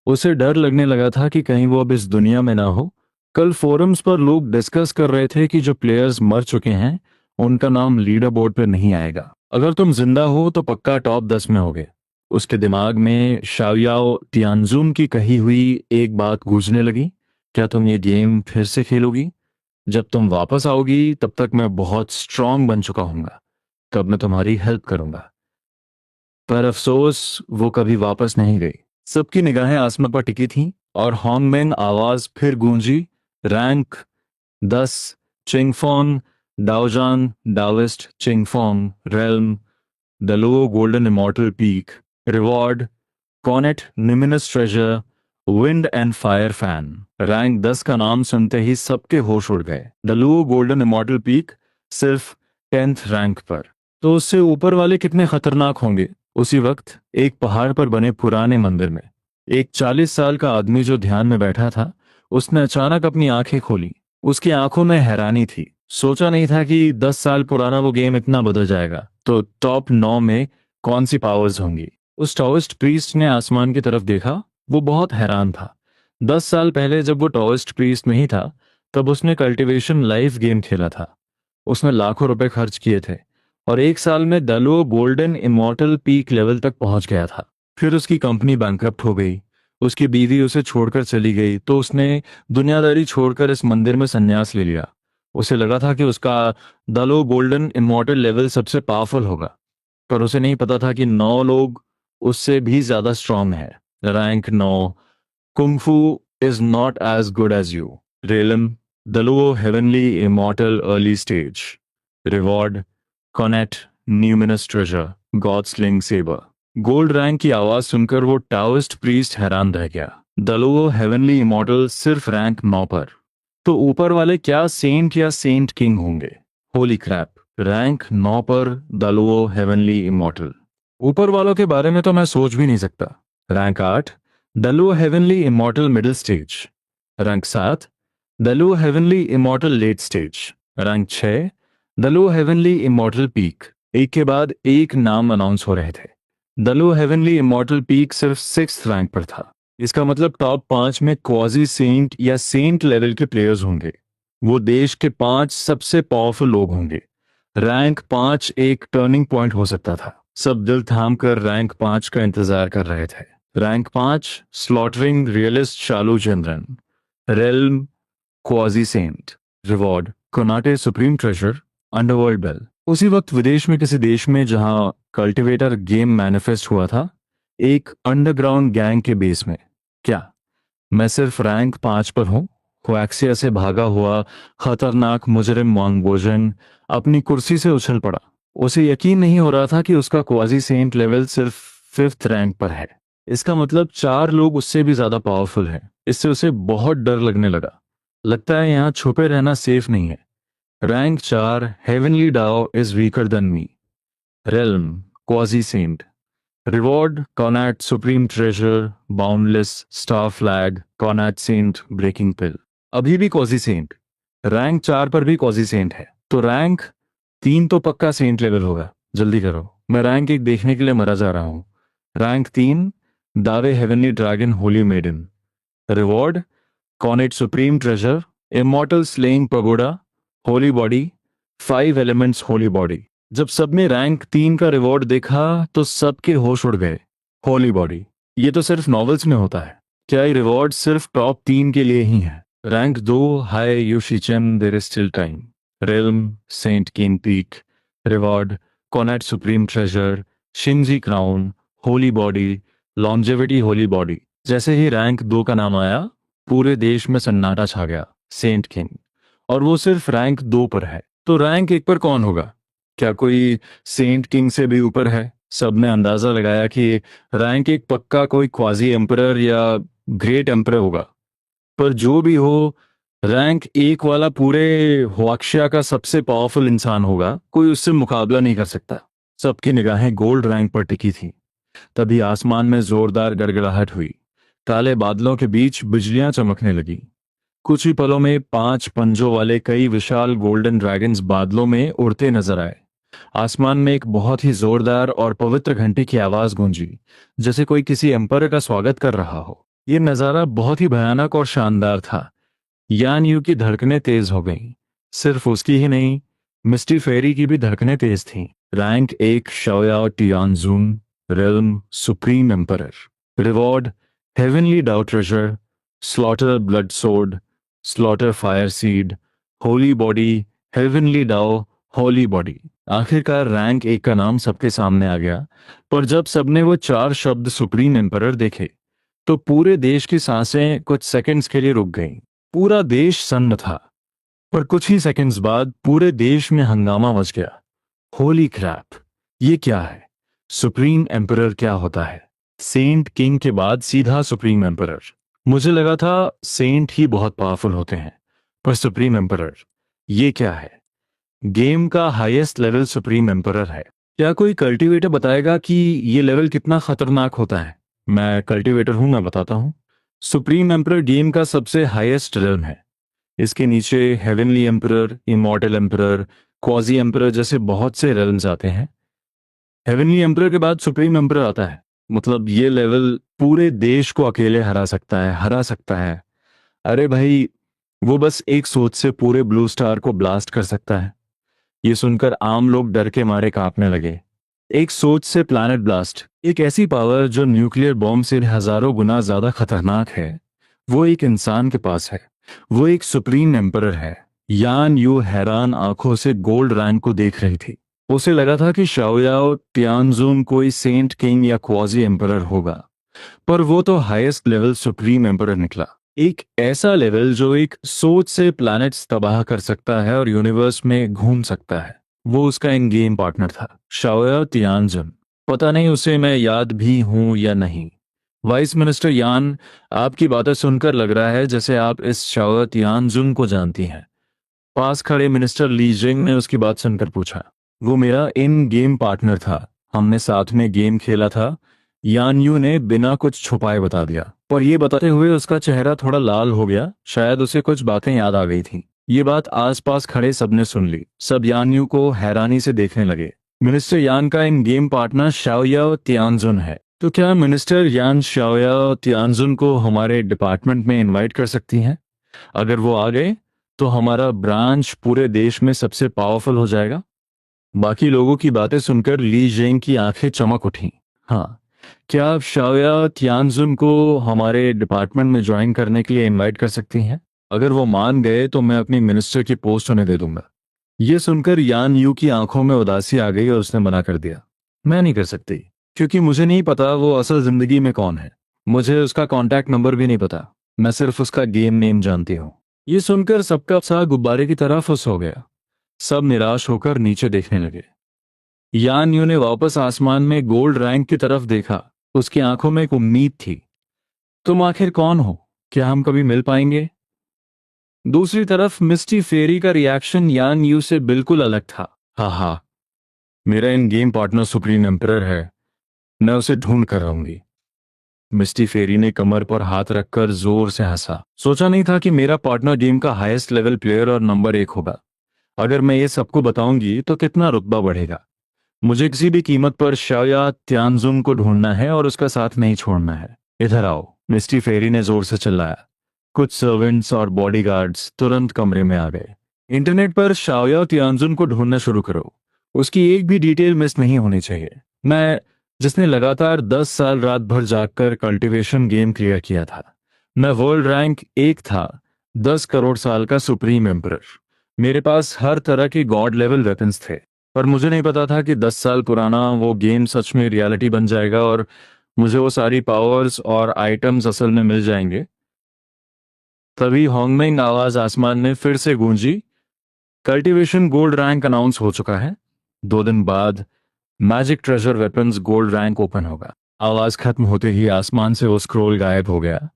उसे डर लगने लगा था कि कहीं वो अब इस दुनिया में ना हो। कल फोरम्स पर लोग डिस्कस कर रहे थे कि जो प्लेयर्स मर चुके हैं उनका नाम लीडर बोर्ड पर नहीं आएगा। अगर तुम जिंदा हो तो पक्का टॉप 10 में होगे। उसके दिमाग में शाओयाओ तियानजुन की कही हुई एक बात गूंजने लगी। क्या तुम ये गेम फिर से खेलोगी? जब तुम वापस आओगी तब तक मैं बहुत स्ट्रांग बन चुका हूंगा। तब मैं तुम्हारी हेल्प करूंगा। पर अफसोस वो कभी वापस नहीं गई। सबकी निगाहें आसमान पर टिकी थीं और हॉन्गमेंग आवाज फिर गूंजी। Rank 10, Qingfeng Daozhan, Daoist, Qingfeng, realm, Daluo golden immortal peak, reward, connate, numinous treasure, wind and fire fan. Rank 10 का नाम सुनते ही सबके होश उड़ गए। दलुओ गोल्डन इमॉर्टल पीक सिर्फ 10th रैंक पर, तो उससे ऊपर वाले कितने खतरनाक होंगे। उसी वक्त एक पहाड़ पर बने पुराने मंदिर में एक 40 साल का आदमी जो ध्यान में बैठा था, उसने अचानक अपनी आंखें खोली। उसकी आंखों में हैरानी थी। सोचा नहीं था कि 10 साल पुराना वो गेम इतना बदल जाएगा। तो टॉप 9 में कौन सी पावर्स होंगी। उस टॉवेस्ट प्रीस्ट ने आसमान की तरफ देखा। वो बहुत हैरान था। 10 साल पहले जब वो टॉवेस्ट प्रीस्ट में ही था, तब उसने कल्टीवेशन लाइफ गेम खेला था। उसने लाखों रुपए खर्च किए थे और एक साल में दलो गोल्डन इमॉर्टल पीक लेवल तक पहुंच गया था। फिर उसकी कंपनी बैंकरप्ट हो गई। उसकी बीवी उसे छोड़कर चली गई, तो उसने दुनियादारी छोड़कर इस मंदिर में संन्यास ले लिया। उसे लगा था कि उसका दलो गोल्डन इमॉर्टल लेवल सबसे पावरफुल होगा, पर उसे नहीं पता था कि 9 लोग उससे भी ज्यादा स्ट्रांग है। Rank 9, kung fu is not as good as you. Realm, Daluo heavenly immortal early stage. Reward, connate, numinous treasure, god slaying sabre. Gold rank की आवाज सुनकर वो टाओइस्ट प्रीस्ट हैरान रह गया। दलुओ हेवनली इमॉर्टल सिर्फ रैंक 9 पर, तो ऊपर वाले क्या सेंट या सेंट किंग होंगे। होली क्रैप, रैंक 9 पर दलुओ हेवनली इमॉर्टल। ऊपर वालों के बारे में तो मैं सोच भी नहीं सकता। Rank 8, Daluo heavenly immortal middle stage. Rank 7, Daluo heavenly immortal late stage. Rank 6, Daluo heavenly immortal peak. एक के बाद एक नाम अनाउंस हो रहे थे। दलुओ हेवनली इमॉर्टल पीक सिर्फ 6th रैंक पर था। इसका मतलब टॉप 5 में क्वाजी सेंट या सेंट लेवल के प्लेयर्स होंगे। वो देश के 5 सबसे पावरफुल लोग होंगे। रैंक 5 एक टर्निंग पॉइंट हो सकता था। सब दिल थाम कर रैंक 5 का इंतजार कर रहे थे। रैंक 5, स्लॉटरिंग रियलिस्ट शालू चंद्रन। Realm, quasi saint. Reward, connate supreme treasure, underworld bell. उसी वक्त विदेश में किसी देश में जहां कल्टीवेटर गेम मैनिफेस्ट हुआ था, एक अंडरग्राउंड गैंग के बेस में। क्या मैं सिर्फ रैंक 5 पर हूं। क्वैक्सिया से भागा हुआ खतरनाक मुजरिम वांगबोजन अपनी कुर्सी से उछल पड़ा। उसे यकीन नहीं हो रहा था कि उसका क्वाजी सेंट लेवल सिर्फ 5th रैंक पर है। इसका मतलब 4 लोग उससे भी ज्यादा पावरफुल हैं। इससे उसे बहुत डर लगने लगा। लगता है यहाँ छुपे रहना सेफ नहीं है। Rank 4, heavenly Dao is weaker than me. Realm, quasi saint. Reward, connate supreme treasure, boundless, star flag, connate saint, breaking pill. अभी भी क्वाजी सेंट। रैंक 4 पर भी क्वाजी सेंट है, तो रैंक 3 तो पक्का सेंट लेवल होगा। जल्दी करो, मैं रैंक 1 देखने के लिए मरा जा रहा हूँ। रैंक 3, दावे heavenly dragon holy maiden. Reward, Conan supreme treasure, immortal slaying pagoda, holy body, 5 elements holy body. जब सबने रैंक 3 का रिवॉर्ड देखा तो सबके होश उड़ गए। होली बॉडी, ये तो सिर्फ नॉवेल्स में होता है। क्या ये रिवॉर्ड सिर्फ टॉप 3 के लिए ही है। रैंक 2, हाय यूशिचेन, there is still time. Realm, saint king peak. Reward, Conan supreme treasure, शिंजी crown, holy body, longevity holy body. जैसे ही रैंक 2 का नाम आया, पूरे देश में सन्नाटा छा गया। सेंट किंग, और वो सिर्फ रैंक 2 पर है। तो रैंक 1 पर कौन होगा। क्या कोई सेंट किंग से भी ऊपर है। सबने अंदाजा लगाया कि रैंक 1 पक्का कोई क्वाजी एम्परर या ग्रेट एम्परर होगा। पर जो भी हो, रैंक 1 वाला पूरे हुआक्शिया का सबसे पावरफुल इंसान होगा। कोई उससे मुकाबला नहीं कर सकता। सबकी निगाहें गोल्ड रैंक पर टिकी थी। तभी आसमान में जोरदार गड़गड़ाहट हुई। काले बादलों के बीच बिजलियां चमकने लगी। कुछ ही पलों में 5 पंजों वाले कई विशाल गोल्डन ड्रैगन्स बादलों में उड़ते नजर आए। आसमान में एक बहुत ही जोरदार और पवित्र घंटे की आवाज गूंजी, जैसे कोई किसी एम्पर का स्वागत कर रहा हो। यह नजारा बहुत ही भयानक और शानदार था। यान यू की धड़कनें तेज हो गईं। सिर्फ उसकी ही नहीं, मिस्टी फेरी की भी धड़कनें तेज थीं। Rank 1, Shaoyao Tianjun, realm, supreme emperor. Reward, heavenly Dao treasure, slaughter blood sword, slaughter fire seed, holy body, heavenly Dao, holy body. आखिरकार रैंक 1 का नाम सबके सामने आ गया। पर जब सबने वो 4 शब्द सुप्रीम एम्परर देखे, तो पूरे देश की सांसें कुछ सेकंड्स के लिए रुक गईं। पूरा देश सन्न था। पर कुछ ही सेकंड्स बाद पूरे देश में हंगामा मच गया। होली क्रैप, ये क्या है? सुप्रीम एम्परर क्या होता है? सेंट किंग के बाद सीधा सुप्रीम एम्परर। मुझे लगा था सेंट ही बहुत पावरफुल होते हैं, पर सुप्रीम एम्परर, ये क्या है? गेम का हाईएस्ट लेवल सुप्रीम एम्परर है। क्या कोई कल्टीवेटर बताएगा कि ये लेवल कितना खतरनाक होता है? मैं कल्टीवेटर हूं, मैं बताता हूं। सुप्रीम एम्परर गेम का सबसे हाईएस्ट रेल्म है। इसके नीचे heavenly emperor, immortal emperor, quasi emperor जैसे बहुत से रेल्म्स आते हैं। हेवनली एम्परर के बाद सुप्रीम एम्परर आता है। मतलब ये लेवल पूरे देश को अकेले हरा सकता है, हरा सकता है। अरे भाई, वो बस एक सोच से पूरे ब्लू स्टार को ब्लास्ट कर सकता है। ये सुनकर आम लोग डर के मारे कांपने लगे। एक सोच से प्लैनेट ब्लास्ट, एक ऐसी पावर जो न्यूक्लियर बॉम्ब से हजारों गुना ज्यादा खतरनाक है, वो एक इंसान के पास है। वो एक सुप्रीम एम्परर है। यान यू हैरान आंखों से गोल्ड रैंक को देख रही थी। उसे लगा था कि शाओयाओ तियानजुन कोई सेंट किंग या क्वाजी एम्परर होगा, पर वो तो हाईएस्ट लेवल सुप्रीम एम्परर निकला। एक ऐसा लेवल जो एक सोच से प्लैनेट्स तबाह कर सकता है और यूनिवर्स में घूम सकता है। वो उसका इन गेम पार्टनर था, शाओया तियानजुन। पता नहीं उसे मैं याद भी हूं या नहीं। वाइस मिनिस्टर यान, आपकी बातें सुनकर लग रहा है जैसे आप इस शाओया तियानजुन को जानती हैं। पास खड़े मिनिस्टर ली जिंग ने उसकी बात सुनकर पूछा। वो मेरा इन गेम पार्टनर था, हमने साथ में गेम खेला था। यान यू ने बिना कुछ छुपाए बता दिया, पर यह बताते हुए उसका चेहरा थोड़ा लाल हो गया। शायद उसे कुछ बातें याद आ गई थी। ये बात आसपास खड़े सबने सुन ली। सब यान यू को हैरानी से देखने लगे। मिनिस्टर यान का इन गेम पार्टनर शाओया तियानजुन है, तो क्या मिनिस्टर यान शाओया तियानजुन को हमारे डिपार्टमेंट में इनवाइट कर सकती हैं? अगर वो आ गए तो हमारा ब्रांच पूरे देश में सबसे पावरफुल हो जाएगा। बाकी लोगों की बातें सुनकर ली जेंग की आंखें चमक उठी। हाँ, क्या आप शाओया तियानजुन को हमारे डिपार्टमेंट में ज्वाइन करने के लिए इनवाइट कर सकती हैं? अगर वो मान गए तो मैं अपनी मिनिस्टर की पोस्ट उन्हें दे दूंगा। ये सुनकर यान यू की आंखों में उदासी आ गई और उसने मना कर दिया। मैं नहीं कर सकती, क्योंकि मुझे नहीं पता वो असल जिंदगी में कौन है। मुझे उसका कांटेक्ट नंबर भी नहीं पता। मैं सिर्फ उसका गेम नेम जानती हूँ। ये सुनकर सबका उत्साह गुब्बारे की तरह फुस हो गया। सब निराश होकर नीचे देखने लगे। यान यू ने वापस आसमान में गोल्ड रैंक की तरफ देखा। उसकी आंखों में एक उम्मीद थी। तुम आखिर कौन हो? क्या हम कभी मिल पाएंगे? दूसरी तरफ मिस्टी फेरी का रिएक्शन यान यू से बिल्कुल अलग था। हाँ हाँ, मेरा इन गेम पार्टनर सुप्रीम एम्परर है, मैं उसे ढूंढ कर आऊंगी। मिस्टी फेरी ने कमर पर हाथ रखकर जोर से हंसा। सोचा नहीं था कि मेरा पार्टनर गेम का हाईएस्ट लेवल प्लेयर और नंबर 1 होगा। अगर मैं ये सबको बताऊंगी तो कितना रुतबा बढ़ेगा। मुझे किसी भी कीमत पर शाया त्यानजुन को ढूंढना है और उसका साथ नहीं छोड़ना है। इधर आओ, मिस्टी फेरी ने जोर से चिल्लाया। कुछ सर्वेंट्स और बॉडीगार्ड्स तुरंत कमरे में आ गए। इंटरनेट पर शाओया तियानजुन को ढूंढना शुरू करो। उसकी एक भी डिटेल मिस नहीं होनी चाहिए। मैं, जिसने लगातार 10 साल रात भर जागकर कल्टीवेशन गेम क्लियर किया था। मैं वर्ल्ड रैंक 1 था, 10 करोड़ साल का सुप्रीम एम्परर। मेरे पास हर तरह के गॉड लेवल वेपन्स थे। पर मुझे नहीं पता था कि 10 साल पुराना वो गेम सच में रियलिटी बन जाएगा और मुझे वो सारी पावर्स और आइटम्स असल में मिल जाएंगे। तभी हॉन्गमिंग आवाज आसमान में फिर से गूंजी। कल्टीवेशन गोल्ड रैंक अनाउंस हो चुका है। 2 दिन बाद magic treasure weapons gold rank open होगा। आवाज खत्म होते ही आसमान से वो स्क्रोल गायब हो गया।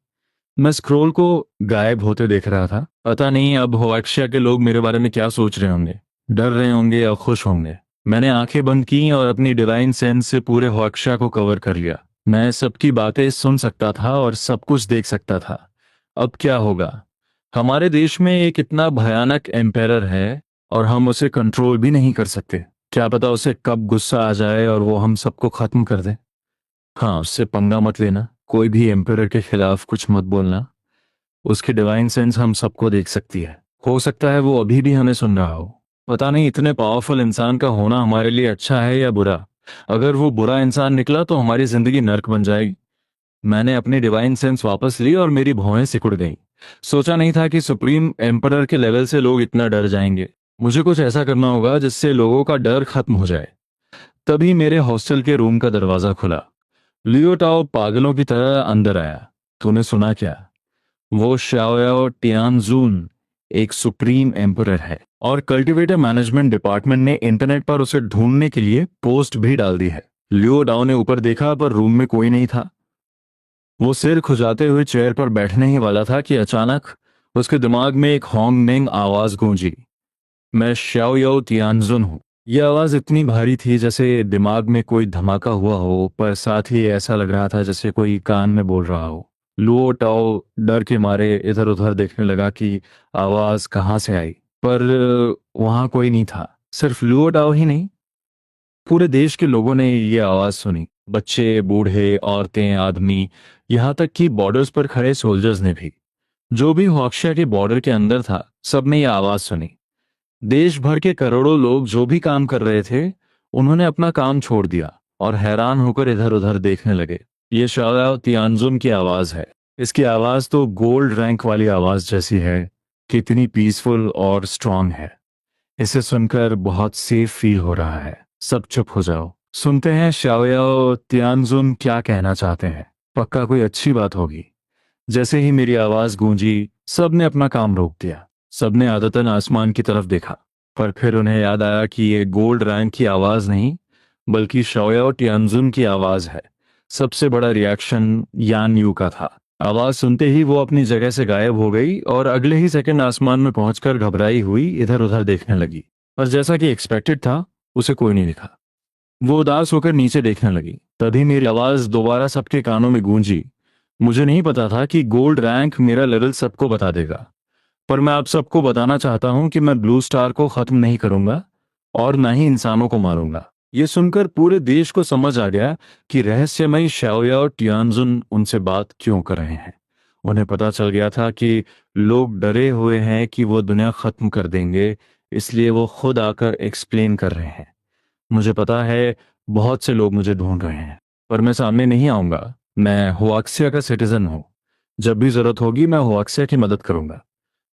मैं स्क्रोल को गायब होते देख रहा था। पता नहीं अब होएक्शिया के लोग मेरे बारे में क्या सोच रहे होंगे, डर रहे होंगे या खुश होंगे। मैंने आंखें बंद की और अपनी डिवाइन सेंस से पूरे होएक्शिया को कवर कर लिया। मैं सबकी बातें सुन सकता था और सब कुछ देख सकता था। अब क्या होगा? हमारे देश में एक इतना भयानक एम्पायर है और हम उसे कंट्रोल भी नहीं कर सकते। क्या पता उसे कब गुस्सा आ जाए और वो हम सबको खत्म कर दे। हाँ, उससे पंगा मत लेना, कोई भी एम्पायर के खिलाफ कुछ मत बोलना। उसकी डिवाइन सेंस हम सबको देख सकती है। हो सकता है वो अभी भी हमें सुन रहा हो। पता नहीं इतने पावरफुल इंसान का होना हमारे लिए अच्छा है या बुरा। अगर वो बुरा इंसान निकला तो हमारी जिंदगी नर्क बन जाएगी। मैंने अपनी डिवाइन सेंस वापस ली और मेरी भौहें सिकुड़ गईं। सोचा नहीं था कि सुप्रीम एम्परर के लेवल से लोग इतना डर जाएंगे। मुझे कुछ ऐसा करना होगा जिससे लोगों का डर खत्म हो जाए। तभी मेरे हॉस्टल के रूम का दरवाजा खुला। लियो टाओ पागलों की तरह अंदर आया। तूने सुना क्या? वो शाओयाओ टियानजुन एक सुप्रीम एम्परर है। और कल्टीवेटर मैनेजमेंट डिपार्टमेंट ने इंटरनेट पर उसे ढूंढने के लिए पोस्ट भी डाल दी है। लियो डाओ ने ऊपर देखा पर रूम में कोई नहीं था। वो सिर खुजाते हुए चेयर पर बैठने ही वाला था कि अचानक उसके दिमाग में एक होंगमेंग आवाज गूंजी। मैं श्याओ याओ तियानजुन हूँ। यह आवाज इतनी भारी थी जैसे दिमाग में कोई धमाका हुआ हो, पर साथ ही ऐसा लग रहा था जैसे कोई कान में बोल रहा हो। लुओ टाओ डर के मारे इधर उधर देखने लगा कि आवाज कहाँ से आई, पर वहां कोई नहीं था। सिर्फ लुओ टाओ ही नहीं, पूरे देश के लोगों ने ये आवाज सुनी। बच्चे, बूढ़े, औरतें, आदमी, यहाँ तक कि बॉर्डर्स पर खड़े सोल्जर्स ने भी। जो भी हुआक्शा के बॉर्डर के अंदर था, सब ने ये आवाज सुनी। देश भर के करोड़ों लोग जो भी काम कर रहे थे, उन्होंने अपना काम छोड़ दिया और हैरान होकर इधर उधर देखने लगे। ये शाओ तियानजुन की आवाज है। इसकी आवाज तो गोल्ड रैंक वाली आवाज जैसी है। कितनी पीसफुल और स्ट्रांग है। इसे सुनकर बहुत सेफ फील हो रहा है। सब चुप हो जाओ, सुनते हैं शाओ तियानजुन क्या कहना चाहते हैं। पक्का कोई अच्छी बात होगी। जैसे ही मेरी आवाज गूंजी, सबने अपना काम रोक दिया। सबने आदतन आसमान की तरफ देखा, पर फिर उन्हें याद आया कि ये गोल्ड रैंक की आवाज नहीं, बल्कि शाओ तियानजुन की आवाज है। सबसे बड़ा रिएक्शन यान यू का था। आवाज सुनते ही वो अपनी जगह से गायब हो गई और अगले ही सेकंड आसमान में पहुंचकर घबराई हुई इधर उधर देखने लगी। और जैसा कि एक्सपेक्टेड था, उसे कोई नहीं दिखा। वो उदास होकर नीचे देखने लगी। तभी मेरी आवाज दोबारा सबके कानों में गूंजी। मुझे नहीं पता था कि गोल्ड रैंक मेरा लेवल सबको बता देगा, पर मैं आप सबको बताना चाहता हूं कि मैं ब्लू स्टार को खत्म नहीं करूंगा और ना ही इंसानों को मारूंगा। ये सुनकर पूरे देश को समझ आ गया कि रहस्यमयी शाओया और टियानजुन उनसे बात क्यों कर रहे हैं। उन्हें पता चल गया था कि लोग डरे हुए हैं कि वो दुनिया खत्म कर देंगे, इसलिए वो खुद आकर एक्सप्लेन कर रहे हैं। मुझे पता है बहुत से लोग मुझे ढूंढ रहे हैं, पर मैं सामने नहीं आऊंगा। मैं हुआक्सिया का सिटीजन हूँ। जब भी जरूरत होगी मैं हुआक्सिया की मदद करूंगा,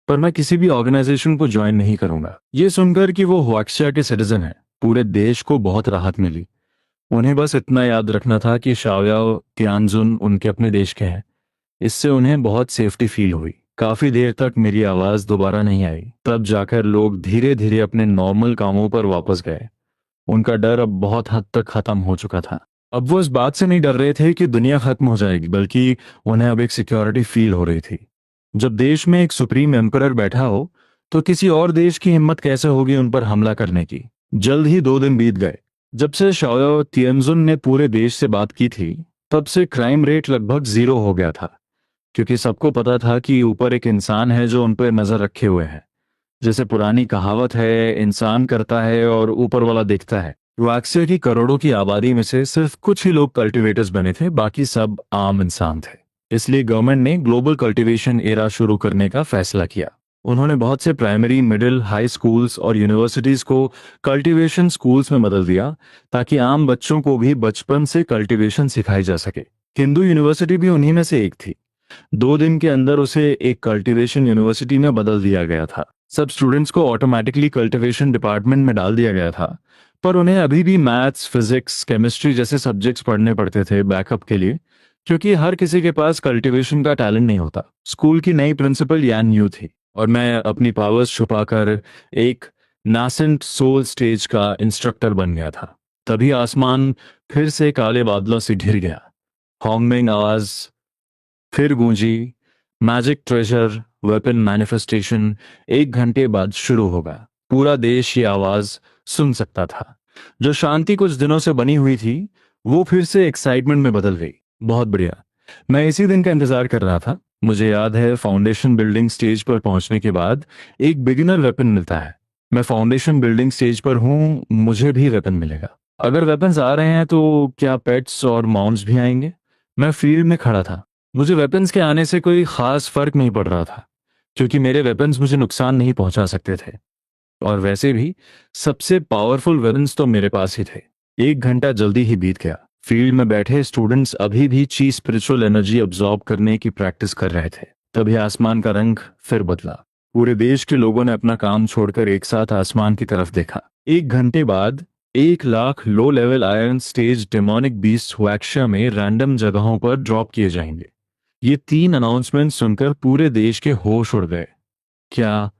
पर मैं किसी भी ऑर्गेनाइजेशन को ज्वाइन नहीं करूंगा। ये सुनकर कि वो हुआक्सिया के सिटीजन है, पूरे देश को बहुत राहत मिली। उन्हें बस इतना याद रखना था कि शाओयाओ तियानजुन उनके अपने देश के हैं। इससे उन्हें बहुत सेफ्टी फील हुई। काफी देर तक मेरी आवाज दोबारा नहीं आई, तब जाकर लोग धीरे धीरे अपने नॉर्मल कामों पर वापस गए। उनका डर अब बहुत हद तक खत्म हो चुका था। अब वो इस बात से नहीं डर रहे थे कि दुनिया खत्म हो जाएगी, बल्कि उन्हें अब एक सिक्योरिटी फील हो रही थी। जब देश में एक सुप्रीम एम्परर बैठा हो, तो किसी और देश की हिम्मत कैसे होगी उन पर हमला करने की। जल्द ही 2 दिन बीत गए। जब से शाओ तियानजुन ने पूरे देश से बात की थी, तब से क्राइम रेट लगभग 0 हो गया था, क्योंकि सबको पता था कि ऊपर एक इंसान है जो उन पर नजर रखे हुए है। जैसे पुरानी कहावत है, इंसान करता है और ऊपर वाला देखता है। वाक्सिया की करोड़ों की आबादी में से सिर्फ कुछ ही लोग कल्टीवेटर्स बने थे, बाकी सब आम इंसान थे। इसलिए गवर्नमेंट ने ग्लोबल कल्टीवेशन एरा शुरू करने का फैसला किया। उन्होंने बहुत से प्राइमरी, मिडिल, हाई स्कूल्स और यूनिवर्सिटीज को कल्टीवेशन स्कूल्स में बदल दिया, ताकि आम बच्चों को भी बचपन से कल्टीवेशन सिखाई जा सके। हिंदू यूनिवर्सिटी भी उन्हीं में से एक थी। 2 दिन के अंदर उसे एक कल्टीवेशन यूनिवर्सिटी में बदल दिया गया था। सब स्टूडेंट्स को ऑटोमेटिकली कल्टीवेशन डिपार्टमेंट में डाल दिया गया था, पर उन्हें अभी भी मैथ्स, फिजिक्स, केमिस्ट्री जैसे सब्जेक्ट्स पढ़ने पड़ते थे बैकअप के लिए, क्योंकि हर किसी के पास कल्टीवेशन का टैलेंट नहीं होता। स्कूल की नई प्रिंसिपल यान न्यू थी, और मैं अपनी पावर्स छुपाकर एक नासेंट सोल स्टेज का इंस्ट्रक्टर बन गया था। तभी आसमान फिर से काले बादलों से घिर गया। हॉन्गमिंग आवाज फिर गूंजी। मैजिक ट्रेजर वेपन मैनिफेस्टेशन 1 घंटे बाद शुरू होगा। पूरा देश ये आवाज सुन सकता था। जो शांति कुछ दिनों से बनी हुई थी, वो फिर से एक्साइटमेंट में बदल गई। बहुत बढ़िया। मैं इसी दिन का इंतजार कर रहा था। मुझे याद है, फाउंडेशन बिल्डिंग स्टेज पर पहुंचने के बाद एक बिगिनर वेपन मिलता है। मैं फाउंडेशन बिल्डिंग स्टेज पर हूं, मुझे भी वेपन मिलेगा। अगर वेपन्स आ रहे हैं तो क्या पेट्स और माउंट्स भी आएंगे? मैं फील्ड में खड़ा था। मुझे वेपन्स के आने से कोई खास फर्क नहीं पड़ रहा था, क्योंकि मेरे वेपन्स मुझे नुकसान नहीं पहुंचा सकते थे। और वैसे भी सबसे पावरफुल वेपन्स तो मेरे पास ही थे। 1 घंटा जल्दी ही बीत गया। फील्ड में बैठे स्टूडेंट्स अभी भी ची स्पिरिचुअल एनर्जी अब्सॉर्ब करने की प्रैक्टिस कर रहे थे। तभी आसमान का रंग फिर बदला। पूरे देश के लोगों ने अपना काम छोड़कर एक साथ आसमान की तरफ देखा। 1 घंटे बाद 1 lakh low level iron stage demonic beast Huaxia में रैंडम जगहों पर ड्रॉप किए जाएंगे। ये 3 अनाउंसमेंट सुनकर पूरे देश के होश उड़ गए। क्या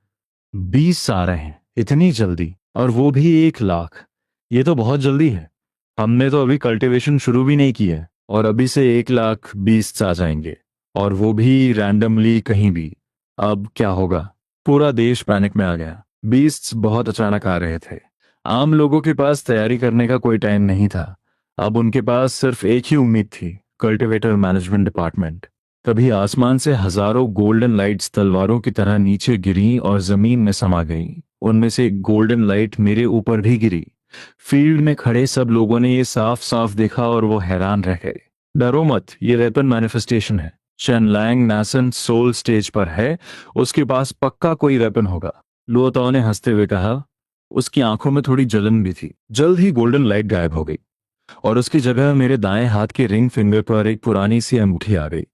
20 आ रहे हैं इतनी जल्दी, और वो भी 1 लाख। ये तो बहुत जल्दी है। हमने तो अभी कल्टीवेशन शुरू भी नहीं की है और अभी से 1 लाख 20 आ जाएंगे, और वो भी रैंडमली कहीं भी। अब क्या होगा? पूरा देश पैनिक में आ गया। बीस्ट्स बहुत अचानक आ रहे थे। आम लोगों के पास तैयारी करने का कोई टाइम नहीं था। अब उनके पास सिर्फ एक ही उम्मीद थी, कल्टीवेटर मैनेजमेंट डिपार्टमेंट। तभी आसमान से हजारों गोल्डन लाइट्स तलवारों की तरह नीचे गिरी और जमीन में समा गई। उनमें से एक गोल्डन लाइट मेरे ऊपर भी गिरी। फील्ड में खड़े सब लोगों ने ये साफ साफ देखा और वो हैरान रह गए। डरो मत, ये वेपन मैनिफेस्टेशन है। चेन लैंग नासन सोल स्टेज पर है, उसके पास पक्का कोई वेपन होगा। लुओताओ ने हंसते हुए कहा। उसकी आंखों में थोड़ी जलन भी थी। जल्द ही गोल्डन लाइट गायब हो गई और उसकी जगह मेरे दाएं हाथ के रिंग फिंगर पर एक पुरानी सी अंगूठी आ गई।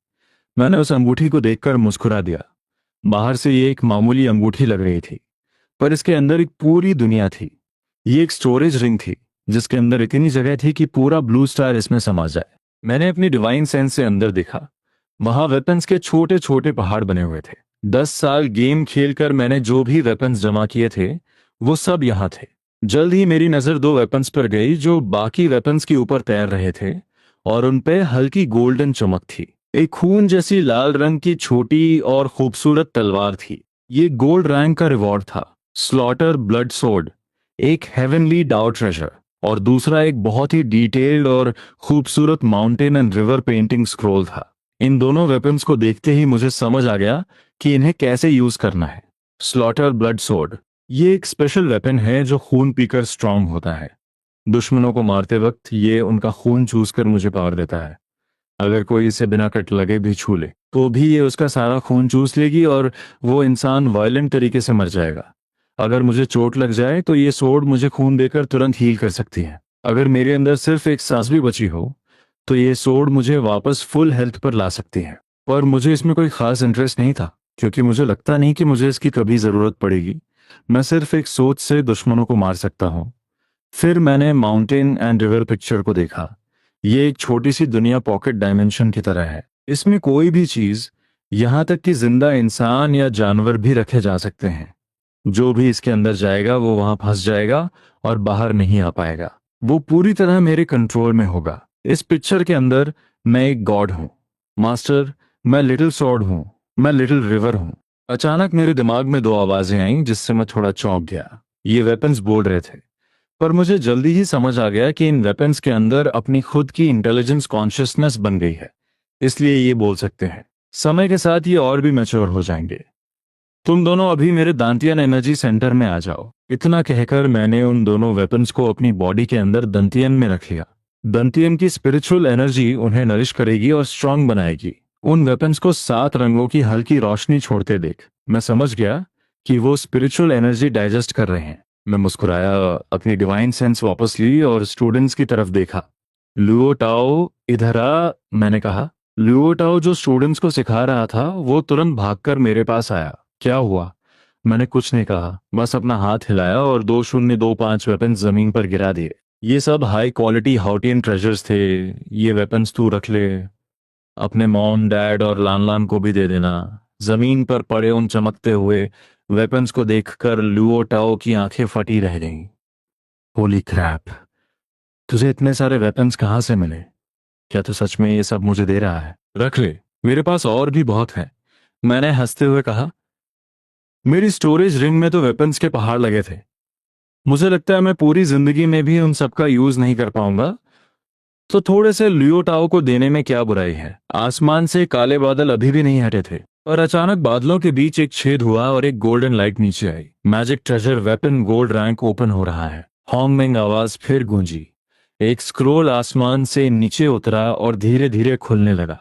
मैंने उस अंगूठी को देखकर मुस्कुरा दिया। बाहर से ये एक मामूली अंगूठी लग रही थी, पर इसके अंदर एक पूरी दुनिया थी। ये एक स्टोरेज रिंग थी जिसके अंदर इतनी जगह थी कि पूरा ब्लू स्टार इसमें समा जाए। मैंने अपनी डिवाइन सेंस से अंदर देखा। वहां वेपन्स के छोटे छोटे पहाड़ बने हुए थे। 10 साल गेम खेलकर मैंने जो भी वेपन्स जमा किए थे वो सब यहाँ थे। जल्द ही मेरी नजर दो वेपन्स पर गई जो बाकी वेपन्स के ऊपर तैर रहे थे, और उन पे हल्की गोल्डन चमक थी। एक खून जैसी लाल रंग की छोटी और खूबसूरत तलवार थी। ये गोल्ड रैंक का रिवॉर्ड था। स्लॉटर ब्लड सोर्ड, एक हेवनली डाउ ट्रेजर, और दूसरा एक बहुत ही डिटेल्ड और खूबसूरत mountain and river painting scroll था। इन दोनों वेपन्स को देखते ही मुझे समझ आ गया कि इन्हें कैसे यूज करना है। स्लॉटर ब्लड सोर्ड, ये एक स्पेशल वेपन है जो खून पीकर स्ट्रांग होता है। दुश्मनों को मारते वक्त ये उनका खून चूस कर मुझे पावर देता है। अगर कोई इसे बिना कट लगे भी छू ले तो भी ये उसका सारा खून चूस लेगी और वो इंसान वायलेंट तरीके से मर जाएगा। अगर मुझे चोट लग जाए तो ये सोड मुझे खून देकर तुरंत हील कर सकती है। अगर मेरे अंदर सिर्फ एक सांस भी बची हो तो ये सोड मुझे वापस फुल हेल्थ पर ला सकती है। पर मुझे इसमें कोई खास इंटरेस्ट नहीं था, क्योंकि मुझे लगता नहीं कि मुझे इसकी कभी जरूरत पड़ेगी। मैं सिर्फ एक सोच से दुश्मनों को मार सकता हूँ। फिर मैंने माउंटेन एंड रिवर पिक्चर को देखा। ये एक छोटी सी दुनिया पॉकेट डायमेंशन की तरह है। इसमें कोई भी चीज, यहाँ तक कि जिंदा इंसान या जानवर भी रखे जा सकते हैं। जो भी इसके अंदर जाएगा वो वहां फंस जाएगा और बाहर नहीं आ पाएगा। वो पूरी तरह मेरे कंट्रोल में होगा। इस पिक्चर के अंदर मैं एक गॉड हूँ। मास्टर, मैं लिटिल सॉर्ड हूँ, मैं लिटिल रिवर हूँ। अचानक मेरे दिमाग में दो आवाजें आईं जिससे मैं थोड़ा चौंक गया। ये वेपन्स बोल रहे थे, पर मुझे जल्दी ही समझ आ गया कि इन वेपन्स के अंदर अपनी खुद की इंटेलिजेंस कॉन्शियसनेस बन गई है, इसलिए ये बोल सकते हैं। समय के साथ ये और भी मैच्योर हो जाएंगे। तुम दोनों अभी मेरे दांतियन एनर्जी सेंटर में आ जाओ। इतना कहकर मैंने उन दोनों वेपन्स को अपनी बॉडी के अंदर दंतियन में रख लिया। दंतियन की स्पिरिचुअल एनर्जी उन्हें नरिश करेगी और स्ट्रांग बनाएगी। उन वेपन्स को 7 रंगों की हल्की रोशनी छोड़ते देख मैं समझ गया कि वो स्पिरिचुअल एनर्जी डाइजेस्ट कर रहे हैं। मैं मुस्कुराया, अपनी डिवाइन सेंस वापस ली और स्टूडेंट्स की तरफ देखा। लुओ टाओ इधर आ, मैंने कहा। लुओ टाओ जो स्टूडेंट्स को सिखा रहा था वो तुरंत भागकर मेरे पास आया। क्या हुआ? मैंने कुछ नहीं कहा, बस अपना हाथ हिलाया और 2025 वेपन्स जमीन पर गिरा दिए। ये सब हाई क्वालिटी हाउटियन ट्रेजर्स थे। ये वेपन्स तू रख ले, अपने मॉम डैड और लान लान को भी दे देना। जमीन पर पड़े उन चमकते हुए वेपन्स को देखकर लुओ टाओ की आंखें फटी रह गईं। होली क्रैप, तुझे इतने सारे वेपन्स कहाँ से मिले? क्या तू सच में ये सब मुझे दे रहा है? रख ले, मेरे पास और भी बहुत है, मैंने हंसते हुए कहा। मेरी स्टोरेज रिंग में तो वेपन्स के पहाड़ लगे थे। मुझे लगता है मैं पूरी जिंदगी में भी उन सब का यूज नहीं कर पाऊंगा, तो थोड़े से लियो टाओ को देने में क्या बुराई है। आसमान से काले बादल अभी भी नहीं हटे थे और अचानक बादलों के बीच एक छेद हुआ और एक गोल्डन लाइट नीचे आई। Magic treasure weapon gold rank open हो रहा है। हॉन्गमिंग आवाज फिर गूंजी। एक स्क्रोल आसमान से नीचे उतरा और धीरे धीरे खुलने लगा।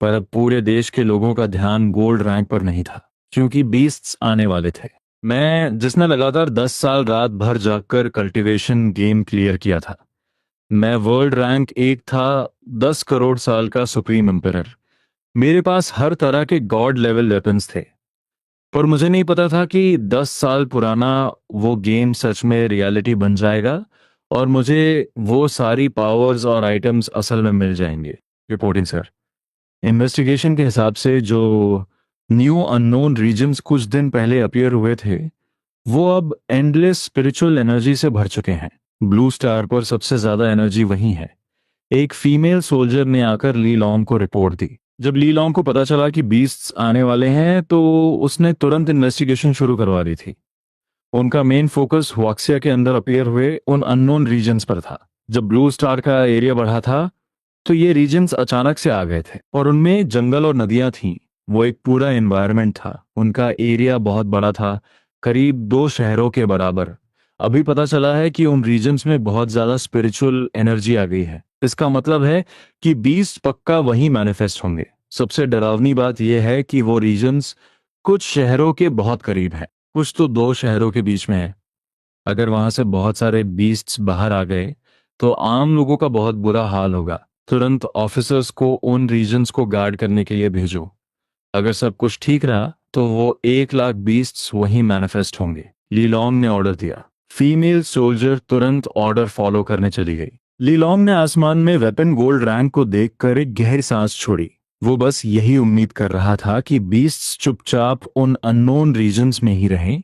पर अब पूरे देश के लोगों का ध्यान गोल्ड रैंक पर नहीं था, क्योंकि बीस्ट्स आने वाले थे। मैं, जिसने लगातार 10 साल रात भर जागकर कल्टीवेशन गेम क्लियर किया था, मैं वर्ल्ड रैंक 1 था, 10 करोड़ साल का सुप्रीम एम्परर। मेरे पास हर तरह के गॉड लेवल वेपन्स थे। पर मुझे नहीं पता था कि 10 साल पुराना वो गेम सच में रियलिटी बन जाएगा और मुझे वो सारी पावर्स और आइटम्स असल में मिल जाएंगे। रिपोर्टिंग सर, इन्वेस्टिगेशन के हिसाब से जो न्यू अननोन रीजन्स कुछ दिन पहले अपीयर हुए थे वो अब एंडलेस स्पिरिचुअल एनर्जी से भर चुके हैं। ब्लू स्टार पर सबसे ज्यादा एनर्जी वही है। एक फीमेल सोल्जर ने आकर ली लॉन्ग को रिपोर्ट दी। जब ली लॉन्ग को पता चला कि बीस्ट्स आने वाले हैं तो उसने तुरंत इन्वेस्टिगेशन शुरू करवा दी थी। उनका मेन फोकस हुआक्सिया के अंदर अपीयर हुए उन अननोन रीजन्स पर था। जब ब्लू स्टार का एरिया बढ़ा था तो ये रीजन्स अचानक से आ गए थे और उनमें जंगल और नदियां थीं। वो एक पूरा एनवायरनमेंट था। उनका एरिया बहुत बड़ा था, करीब 2 शहरों के बराबर। अभी पता चला है कि उन रीजन्स में बहुत ज्यादा स्पिरिचुअल एनर्जी आ गई है। इसका मतलब है कि 20 पक्का वहीं मैनिफेस्ट होंगे। सबसे डरावनी बात यह है कि वो रीजन्स कुछ शहरों के बहुत करीब है, कुछ तो 2 शहरों के बीच में है। अगर वहां से बहुत सारे बीस्ट्स बाहर आ गए तो आम लोगों का बहुत बुरा हाल होगा। तुरंत ऑफिसर्स को उन रीजन्स को गार्ड करने के लिए भेजो। अगर सब कुछ ठीक रहा तो वो 1 लाख बीस्ट्स वहीं मैनिफेस्ट होंगे। लीलोंग ने ऑर्डर दिया। फीमेल सोल्जर तुरंत ऑर्डर फॉलो करने चली गई। लीलोंग ने आसमान में वेपन गोल्ड रैंक को देखकर एक गहरी सांस छोड़ी। वो बस यही उम्मीद कर रहा था कि बीस्ट्स चुपचाप उन अननोन रीजन्स में ही रहें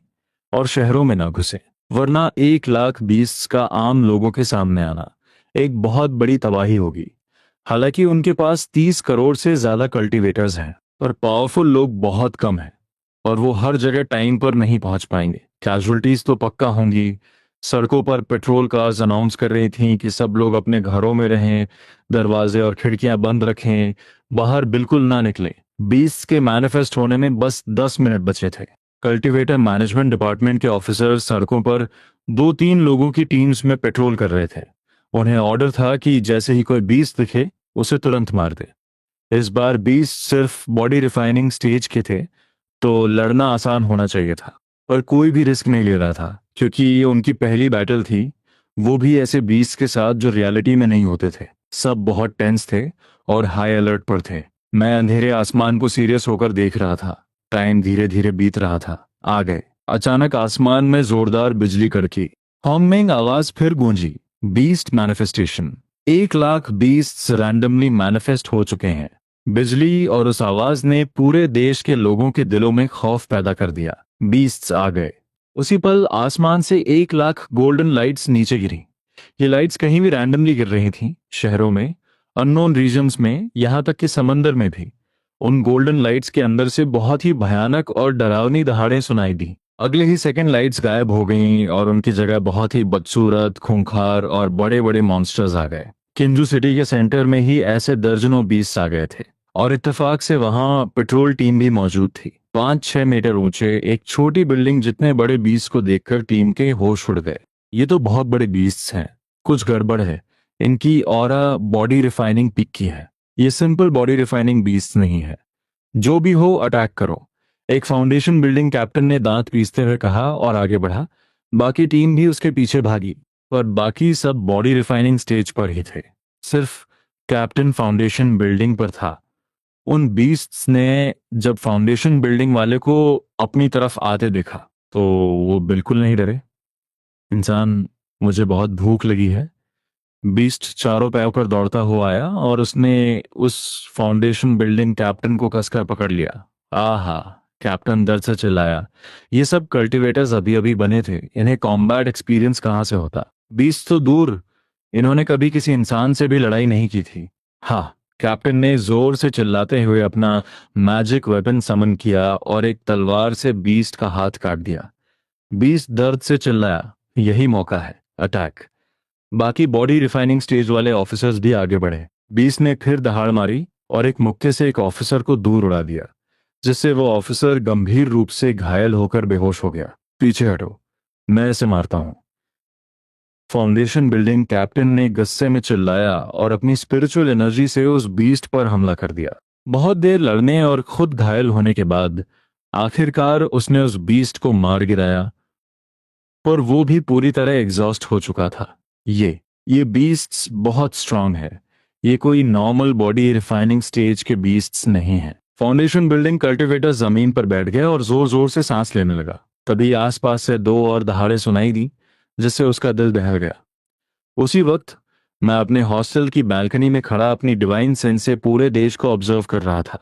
और शहरों में ना घुसे, वरना 1 लाख 20 का आम लोगों के सामने आना एक बहुत बड़ी तबाही होगी। हालांकि उनके पास 30 करोड़ से ज्यादा कल्टीवेटर्स हैं पर पावरफुल लोग बहुत कम हैं और वो हर जगह टाइम पर नहीं पहुंच पाएंगे। कैजुअलिटीज तो पक्का होंगी। सड़कों पर पेट्रोल कार्स अनाउंस कर रही थीं कि सब लोग अपने घरों में रहें, दरवाजे और खिड़कियां बंद रखें, बाहर बिल्कुल ना निकलें। 20 के मैनिफेस्ट होने में बस 10 मिनट बचे थे। कल्टीवेटर मैनेजमेंट डिपार्टमेंट के ऑफिसर सड़कों पर 2-3 लोगों की टीम्स में पेट्रोल कर रहे थे। उन्हें ऑर्डर था कि जैसे ही कोई बीस दिखे उसे तुरंत मार दे। इस बार बीस सिर्फ बॉडी रिफाइनिंग स्टेज के थे तो लड़ना आसान होना चाहिए था, पर कोई भी रिस्क नहीं ले रहा था क्योंकि ये उनकी पहली बैटल थी, वो भी ऐसे बीस के साथ जो रियलिटी में नहीं होते थे। सब बहुत टेंस थे और हाई अलर्ट पर थे। मैं अंधेरे आसमान को सीरियस होकर देख रहा था। टाइम धीरे धीरे बीत रहा था। आ गए। अचानक आसमान में जोरदार बिजली कड़की। हॉन्गमेंग आवाज फिर गूंजी। Beast manifestation. 1 lakh 20 randomly manifest हो चुके हैं। बिजली और उस आवाज ने पूरे देश के लोगों के दिलों में खौफ पैदा कर दिया। बीस्ट्स आ गए। उसी पल आसमान से 1 लाख गोल्डन लाइट्स नीचे गिरी। ये लाइट्स कहीं भी रैंडमली गिर रही थीं, शहरों में, अननोन रीजन्स में, यहां तक कि समंदर में भी। उन गोल्डन लाइट्स के अंदर से बहुत ही भयानक और डरावनी दहाड़ें सुनाई दी। अगले ही सेकंड लाइट्स गायब हो गईं और उनकी जगह बहुत ही बदसूरत, खूंखार और बड़े बड़े मॉन्स्टर्स आ गए। किंजू सिटी के सेंटर में ही ऐसे दर्जनों बीस्ट आ गए थे और इत्तेफाक से वहां पेट्रोल टीम भी मौजूद थी। 5-6 मीटर ऊंचे एक छोटी बिल्डिंग जितने बड़े बीस्ट को देखकर टीम के होश उड़ गए। ये तो बहुत बड़े बीस्ट हैं, कुछ गड़बड़ है। इनकी ऑरा बॉडी रिफाइनिंग पिक की है। ये सिंपल बॉडी रिफाइनिंग बीस्ट नहीं है। जो भी हो अटैक करो। एक फाउंडेशन बिल्डिंग कैप्टन ने दांत पीसते हुए कहा और आगे बढ़ा। बाकी टीम भी उसके पीछे भागी, पर बाकी सब बॉडी रिफाइनिंग स्टेज पर ही थे। सिर्फ कैप्टन फाउंडेशन बिल्डिंग पर था। उन बीस्ट्स ने जब फाउंडेशन बिल्डिंग वाले को अपनी तरफ आते देखा तो वो बिल्कुल नहीं डरे। इंसान, मुझे बहुत भूख लगी है। बीस्ट चारों पैरों पर दौड़ता हुआ आया और उसने उस फाउंडेशन बिल्डिंग कैप्टन को कसकर पकड़ लिया। आहा! कैप्टन दर्द से चिल्लाया। ये सब कल्टीवेटर्स अभी अभी बने थे, इन्हें कॉम्बैट एक्सपीरियंस कहाँ से होता। बीस्ट तो दूर, इन्होंने कभी किसी इंसान से भी लड़ाई नहीं की थी। हाँ। कैप्टन ने जोर से चिल्लाते हुए अपना मैजिक वेपन समन किया और एक तलवार से बीस्ट का हाथ काट दिया। बीस्ट दर्द से चिल्लाया। यही मौका है, अटैक। बाकी बॉडी रिफाइनिंग स्टेज वाले ऑफिसर्स भी आगे बढ़े। बीस ने फिर दहाड़ मारी और एक मुक्के से एक ऑफिसर को दूर उड़ा दिया, जिससे वो ऑफिसर गंभीर रूप से घायल होकर बेहोश हो गया। पीछे हटो, मैं इसे मारता हूं। फाउंडेशन बिल्डिंग कैप्टन ने गुस्से में चिल्लाया और अपनी स्पिरिचुअल एनर्जी से उस बीस्ट पर हमला कर दिया। बहुत देर लड़ने और खुद घायल होने के बाद आखिरकार उसने उस बीस्ट को मार गिराया, पर वो भी पूरी तरह एग्जॉस्ट हो चुका था। ये बीस्ट्स बहुत स्ट्रांग है। ये कोई नॉर्मल बॉडी रिफाइनिंग स्टेज के बीस्ट्स नहीं है। फाउंडेशन बिल्डिंग कल्टीवेटर जमीन पर बैठ गया और जोर जोर से सांस लेने लगा। तभी आसपास से 2 और दहाड़े सुनाई दी, जिससे उसका दिल दहल गया। उसी वक्त मैं अपने हॉस्टल की बालकनी में खड़ा अपनी डिवाइन सेंस से पूरे देश को ऑब्जर्व कर रहा था।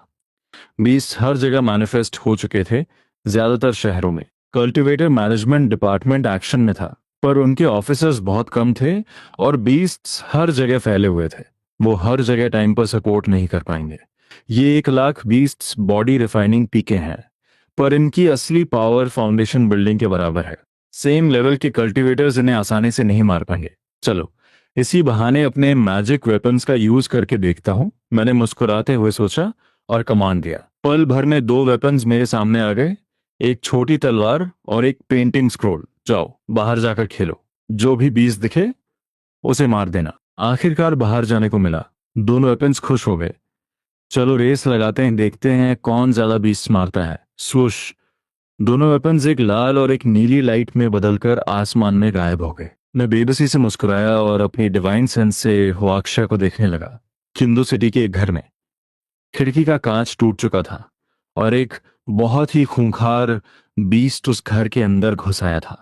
बीस्ट हर जगह मैनिफेस्ट हो चुके थे, ज्यादातर शहरों में। कल्टीवेटर मैनेजमेंट डिपार्टमेंट एक्शन में था, पर उनके ऑफिसर्स बहुत कम थे और बीस्ट्स हर जगह फैले हुए थे। वो हर जगह टाइम पर सपोर्ट नहीं कर पाएंगे। ये 1 लाख बीस्ट्स बॉडी रिफाइनिंग पीके हैं, पर इनकी असली पावर फाउंडेशन बिल्डिंग के बराबर है। सेम लेवल के कल्टीवेटर्स इन्हें आसानी से नहीं मार पाएंगे। चलो, इसी बहाने अपने मैजिक वेपन्स का यूज करके देखता हूँ, मैंने मुस्कुराते हुए सोचा और कमांड दिया। पल भर में 2 वेपन्स मेरे सामने आ गए, एक छोटी तलवार और एक पेंटिंग स्क्रोल। जाओ, बाहर जाकर खेलो, जो भी बीस दिखे उसे मार देना। आखिरकार बाहर जाने को मिला। दोनों वेपन्स खुश हो गए। चलो रेस लगाते हैं, देखते हैं कौन ज्यादा बीस मारता है। स्वूश! दोनों वेपन्स एक लाल और एक नीली लाइट में बदलकर आसमान में गायब हो गए। मैं बेबसी से मुस्कुराया और अपनी डिवाइन सेंस से हुआक्षा को देखने लगा। किंदू सिटी के एक घर में खिड़की का कांच टूट चुका था और एक बहुत ही खूंखार बीस्ट उस घर के अंदर घुस आया था।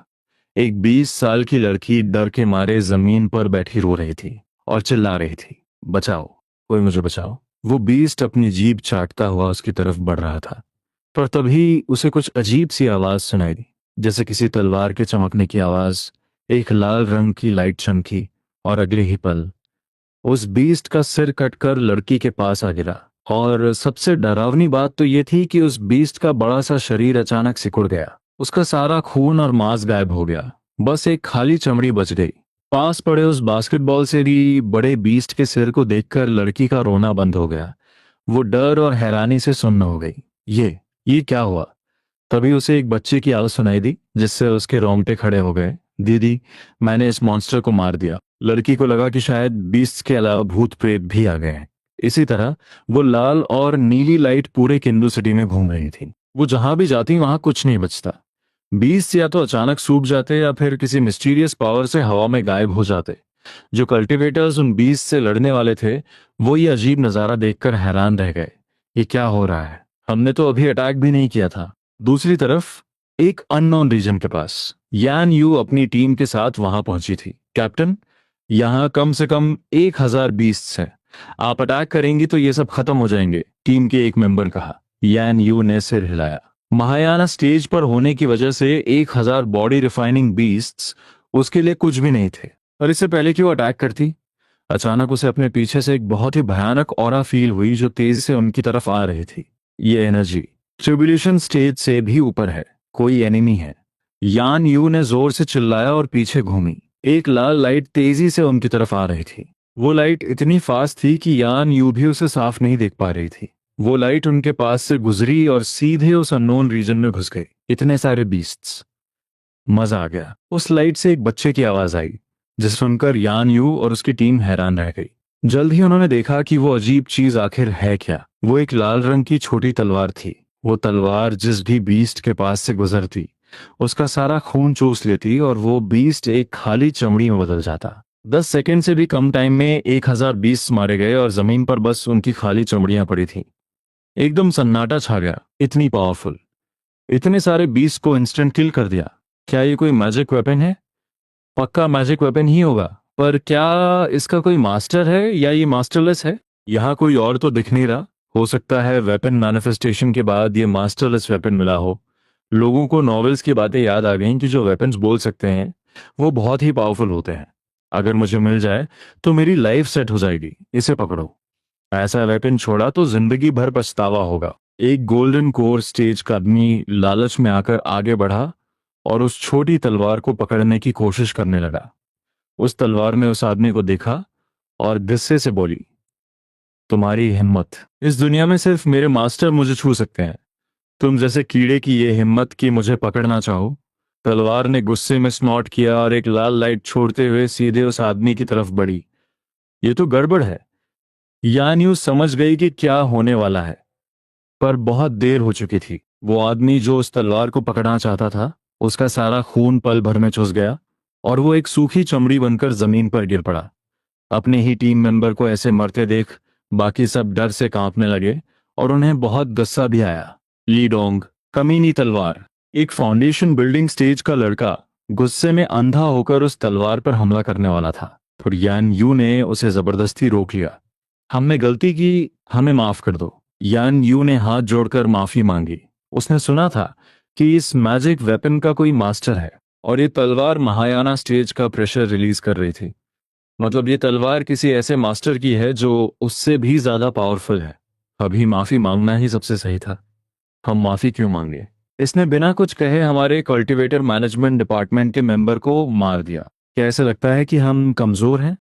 एक 20 साल की लड़की डर के मारे जमीन पर बैठी रो रही थी और चिल्ला रही थी, बचाओ, कोई मुझे बचाओ। वो बीस्ट अपनी जीभ चाटता हुआ उसकी तरफ बढ़ रहा था, पर तभी उसे कुछ अजीब सी आवाज सुनाई दी, जैसे किसी तलवार के चमकने की आवाज। एक लाल रंग की लाइट चमकी और अगले ही पल उस बीस्ट का सिर कटकर लड़की के पास आ गिरा। और सबसे डरावनी बात तो ये थी कि उस बीस्ट का बड़ा सा शरीर अचानक सिकुड़ गया। उसका सारा खून और मांस गायब हो गया, बस एक खाली चमड़ी बच गई। पास पड़े उस बास्केटबॉल से भी बड़े बीस्ट के सिर को देखकर लड़की का रोना बंद हो गया। वो डर और हैरानी से सुन्न हो गई। ये क्या हुआ? तभी उसे एक बच्चे की आवाज सुनाई दी, जिससे उसके रोंगटे खड़े हो गए। दीदी, मैंने इस मॉन्स्टर को मार दिया। लड़की को लगा कि शायद बीस्ट के अलावा भूत प्रेत भी आ गए हैं। इसी तरह वो लाल और नीली लाइट पूरे किंदू सिटी में घूम रही थी। वो जहां भी जाती वहां कुछ नहीं बचता। बीस्ट या तो अचानक सूख जाते या फिर किसी मिस्टीरियस पावर से हवा में गायब हो जाते। जो कल्टीवेटर्स उन बीस्ट से लड़ने वाले थे, वो ये अजीब नजारा देखकर हैरान रह गए। ये क्या हो रहा है? हमने तो अभी अटैक भी नहीं किया था। दूसरी तरफ एक अननोन रीजन के पास यान यू अपनी टीम के साथ वहां पहुंची थी। कैप्टन, यहाँ कम से कम 1000 बीस्ट्स हैं। आप अटैक करेंगी तो ये सब खत्म हो जाएंगे, टीम के एक मेंबर कहा। यान यू ने सिर हिलाया। महायाना स्टेज पर होने की वजह से 1000 बॉडी रिफाइनिंग बीस्ट्स उसके लिए कुछ भी नहीं थे। और इससे पहले कि वो अटैक करती, अचानक उसे अपने पीछे से एक बहुत ही भयानक ऑरा फील हुई जो तेजी से उनकी तरफ आ रही थी। ये एनर्जी ट्रिब्यूलेशन स्टेज से भी ऊपर है, कोई एनिमी है। यान यू ने जोर से चिल्लाया और पीछे घूमी। एक लाल लाइट तेजी से उनकी तरफ आ रही थी। वो लाइट इतनी फास्ट थी कि यान यू भी उसे साफ नहीं देख पा रही थी। वो लाइट उनके पास से गुजरी और सीधे उस अननोन रीजन में घुस गई। इतने सारे बीस्ट्स। मजा आ गया। उस लाइट से एक बच्चे की आवाज आई, जिसे सुनकर यान यू और उसकी टीम हैरान रह गई। जल्द ही उन्होंने देखा कि वो अजीब चीज आखिर है क्या। वो एक लाल रंग की छोटी तलवार थी। वो तलवार जिस भी बीस्ट के पास से गुजरती, उसका सारा खून चूस लेती और वो बीस्ट एक खाली चमड़ी में बदल जाता। 10 सेकंड से भी कम टाइम में 1000 बीस्ट मारे गए और जमीन पर बस उनकी खाली चमड़ियां पड़ी थी। एकदम सन्नाटा छा गया। इतनी पावरफुल, इतने सारे बीस्ट को इंस्टेंट किल कर दिया। क्या ये कोई मैजिक वेपन है? पक्का मैजिक वेपन ही होगा, पर क्या इसका कोई मास्टर है या ये मास्टरलेस है? यहाँ कोई और तो दिख नहीं रहा। हो सकता है वेपन मैनिफेस्टेशन के बाद ये मास्टरलेस वेपन मिला हो। लोगों को नॉवेल्स की बातें याद आ गईं कि जो वेपन्स बोल सकते हैं वो बहुत ही पावरफुल होते हैं। अगर मुझे मिल जाए तो मेरी लाइफ सेट हो जाएगी। इसे पकड़ो। ऐसा वेपन छोड़ा तो जिंदगी भर पछतावा होगा। एक गोल्डन कोर स्टेज का आदमी लालच में आकर आगे बढ़ा और उस छोटी तलवार को पकड़ने की कोशिश करने लगा। उस तलवार ने उस आदमी को देखा और गुस्से से बोली, तुम्हारी हिम्मत! इस दुनिया में सिर्फ मेरे मास्टर मुझे छू सकते हैं। तुम जैसे कीड़े की ये हिम्मत कि मुझे पकड़ना चाहो। तलवार ने गुस्से में स्नॉट किया और एक लाल लाइट छोड़ते हुए सीधे उस आदमी की तरफ बढ़ी। ये तो गड़बड़ है। यान यू समझ गई कि क्या होने वाला है, पर बहुत देर हो चुकी थी। वो आदमी जो उस तलवार को पकड़ना चाहता था, उसका सारा खून पल भर में चूस गया और वो एक सूखी चमड़ी बनकर जमीन पर गिर पड़ा। अपने ही टीम मेंबर को ऐसे मरते देख बाकी सब डर से कांपने लगे और उन्हें बहुत गुस्सा भी आया। लीडोंग, कमीनी तलवार! एक फाउंडेशन बिल्डिंग स्टेज का लड़का गुस्से में अंधा होकर उस तलवार पर हमला करने वाला था, पर यान यू ने उसे जबरदस्ती रोक लिया। हमने गलती की, हमें माफ कर दो। यान यू ने हाथ जोड़कर माफी मांगी। उसने सुना था कि इस मैजिक वेपन का कोई मास्टर है, और ये तलवार महायाना स्टेज का प्रेशर रिलीज कर रही थी। मतलब ये तलवार किसी ऐसे मास्टर की है जो उससे भी ज्यादा पावरफुल है। अभी माफी मांगना ही सबसे सही था। हम माफी क्यों मांगे? इसने बिना कुछ कहे हमारे कल्टीवेटर मैनेजमेंट डिपार्टमेंट के मेंबर को मार दिया। क्या ऐसा लगता है कि हम कमजोर हैं?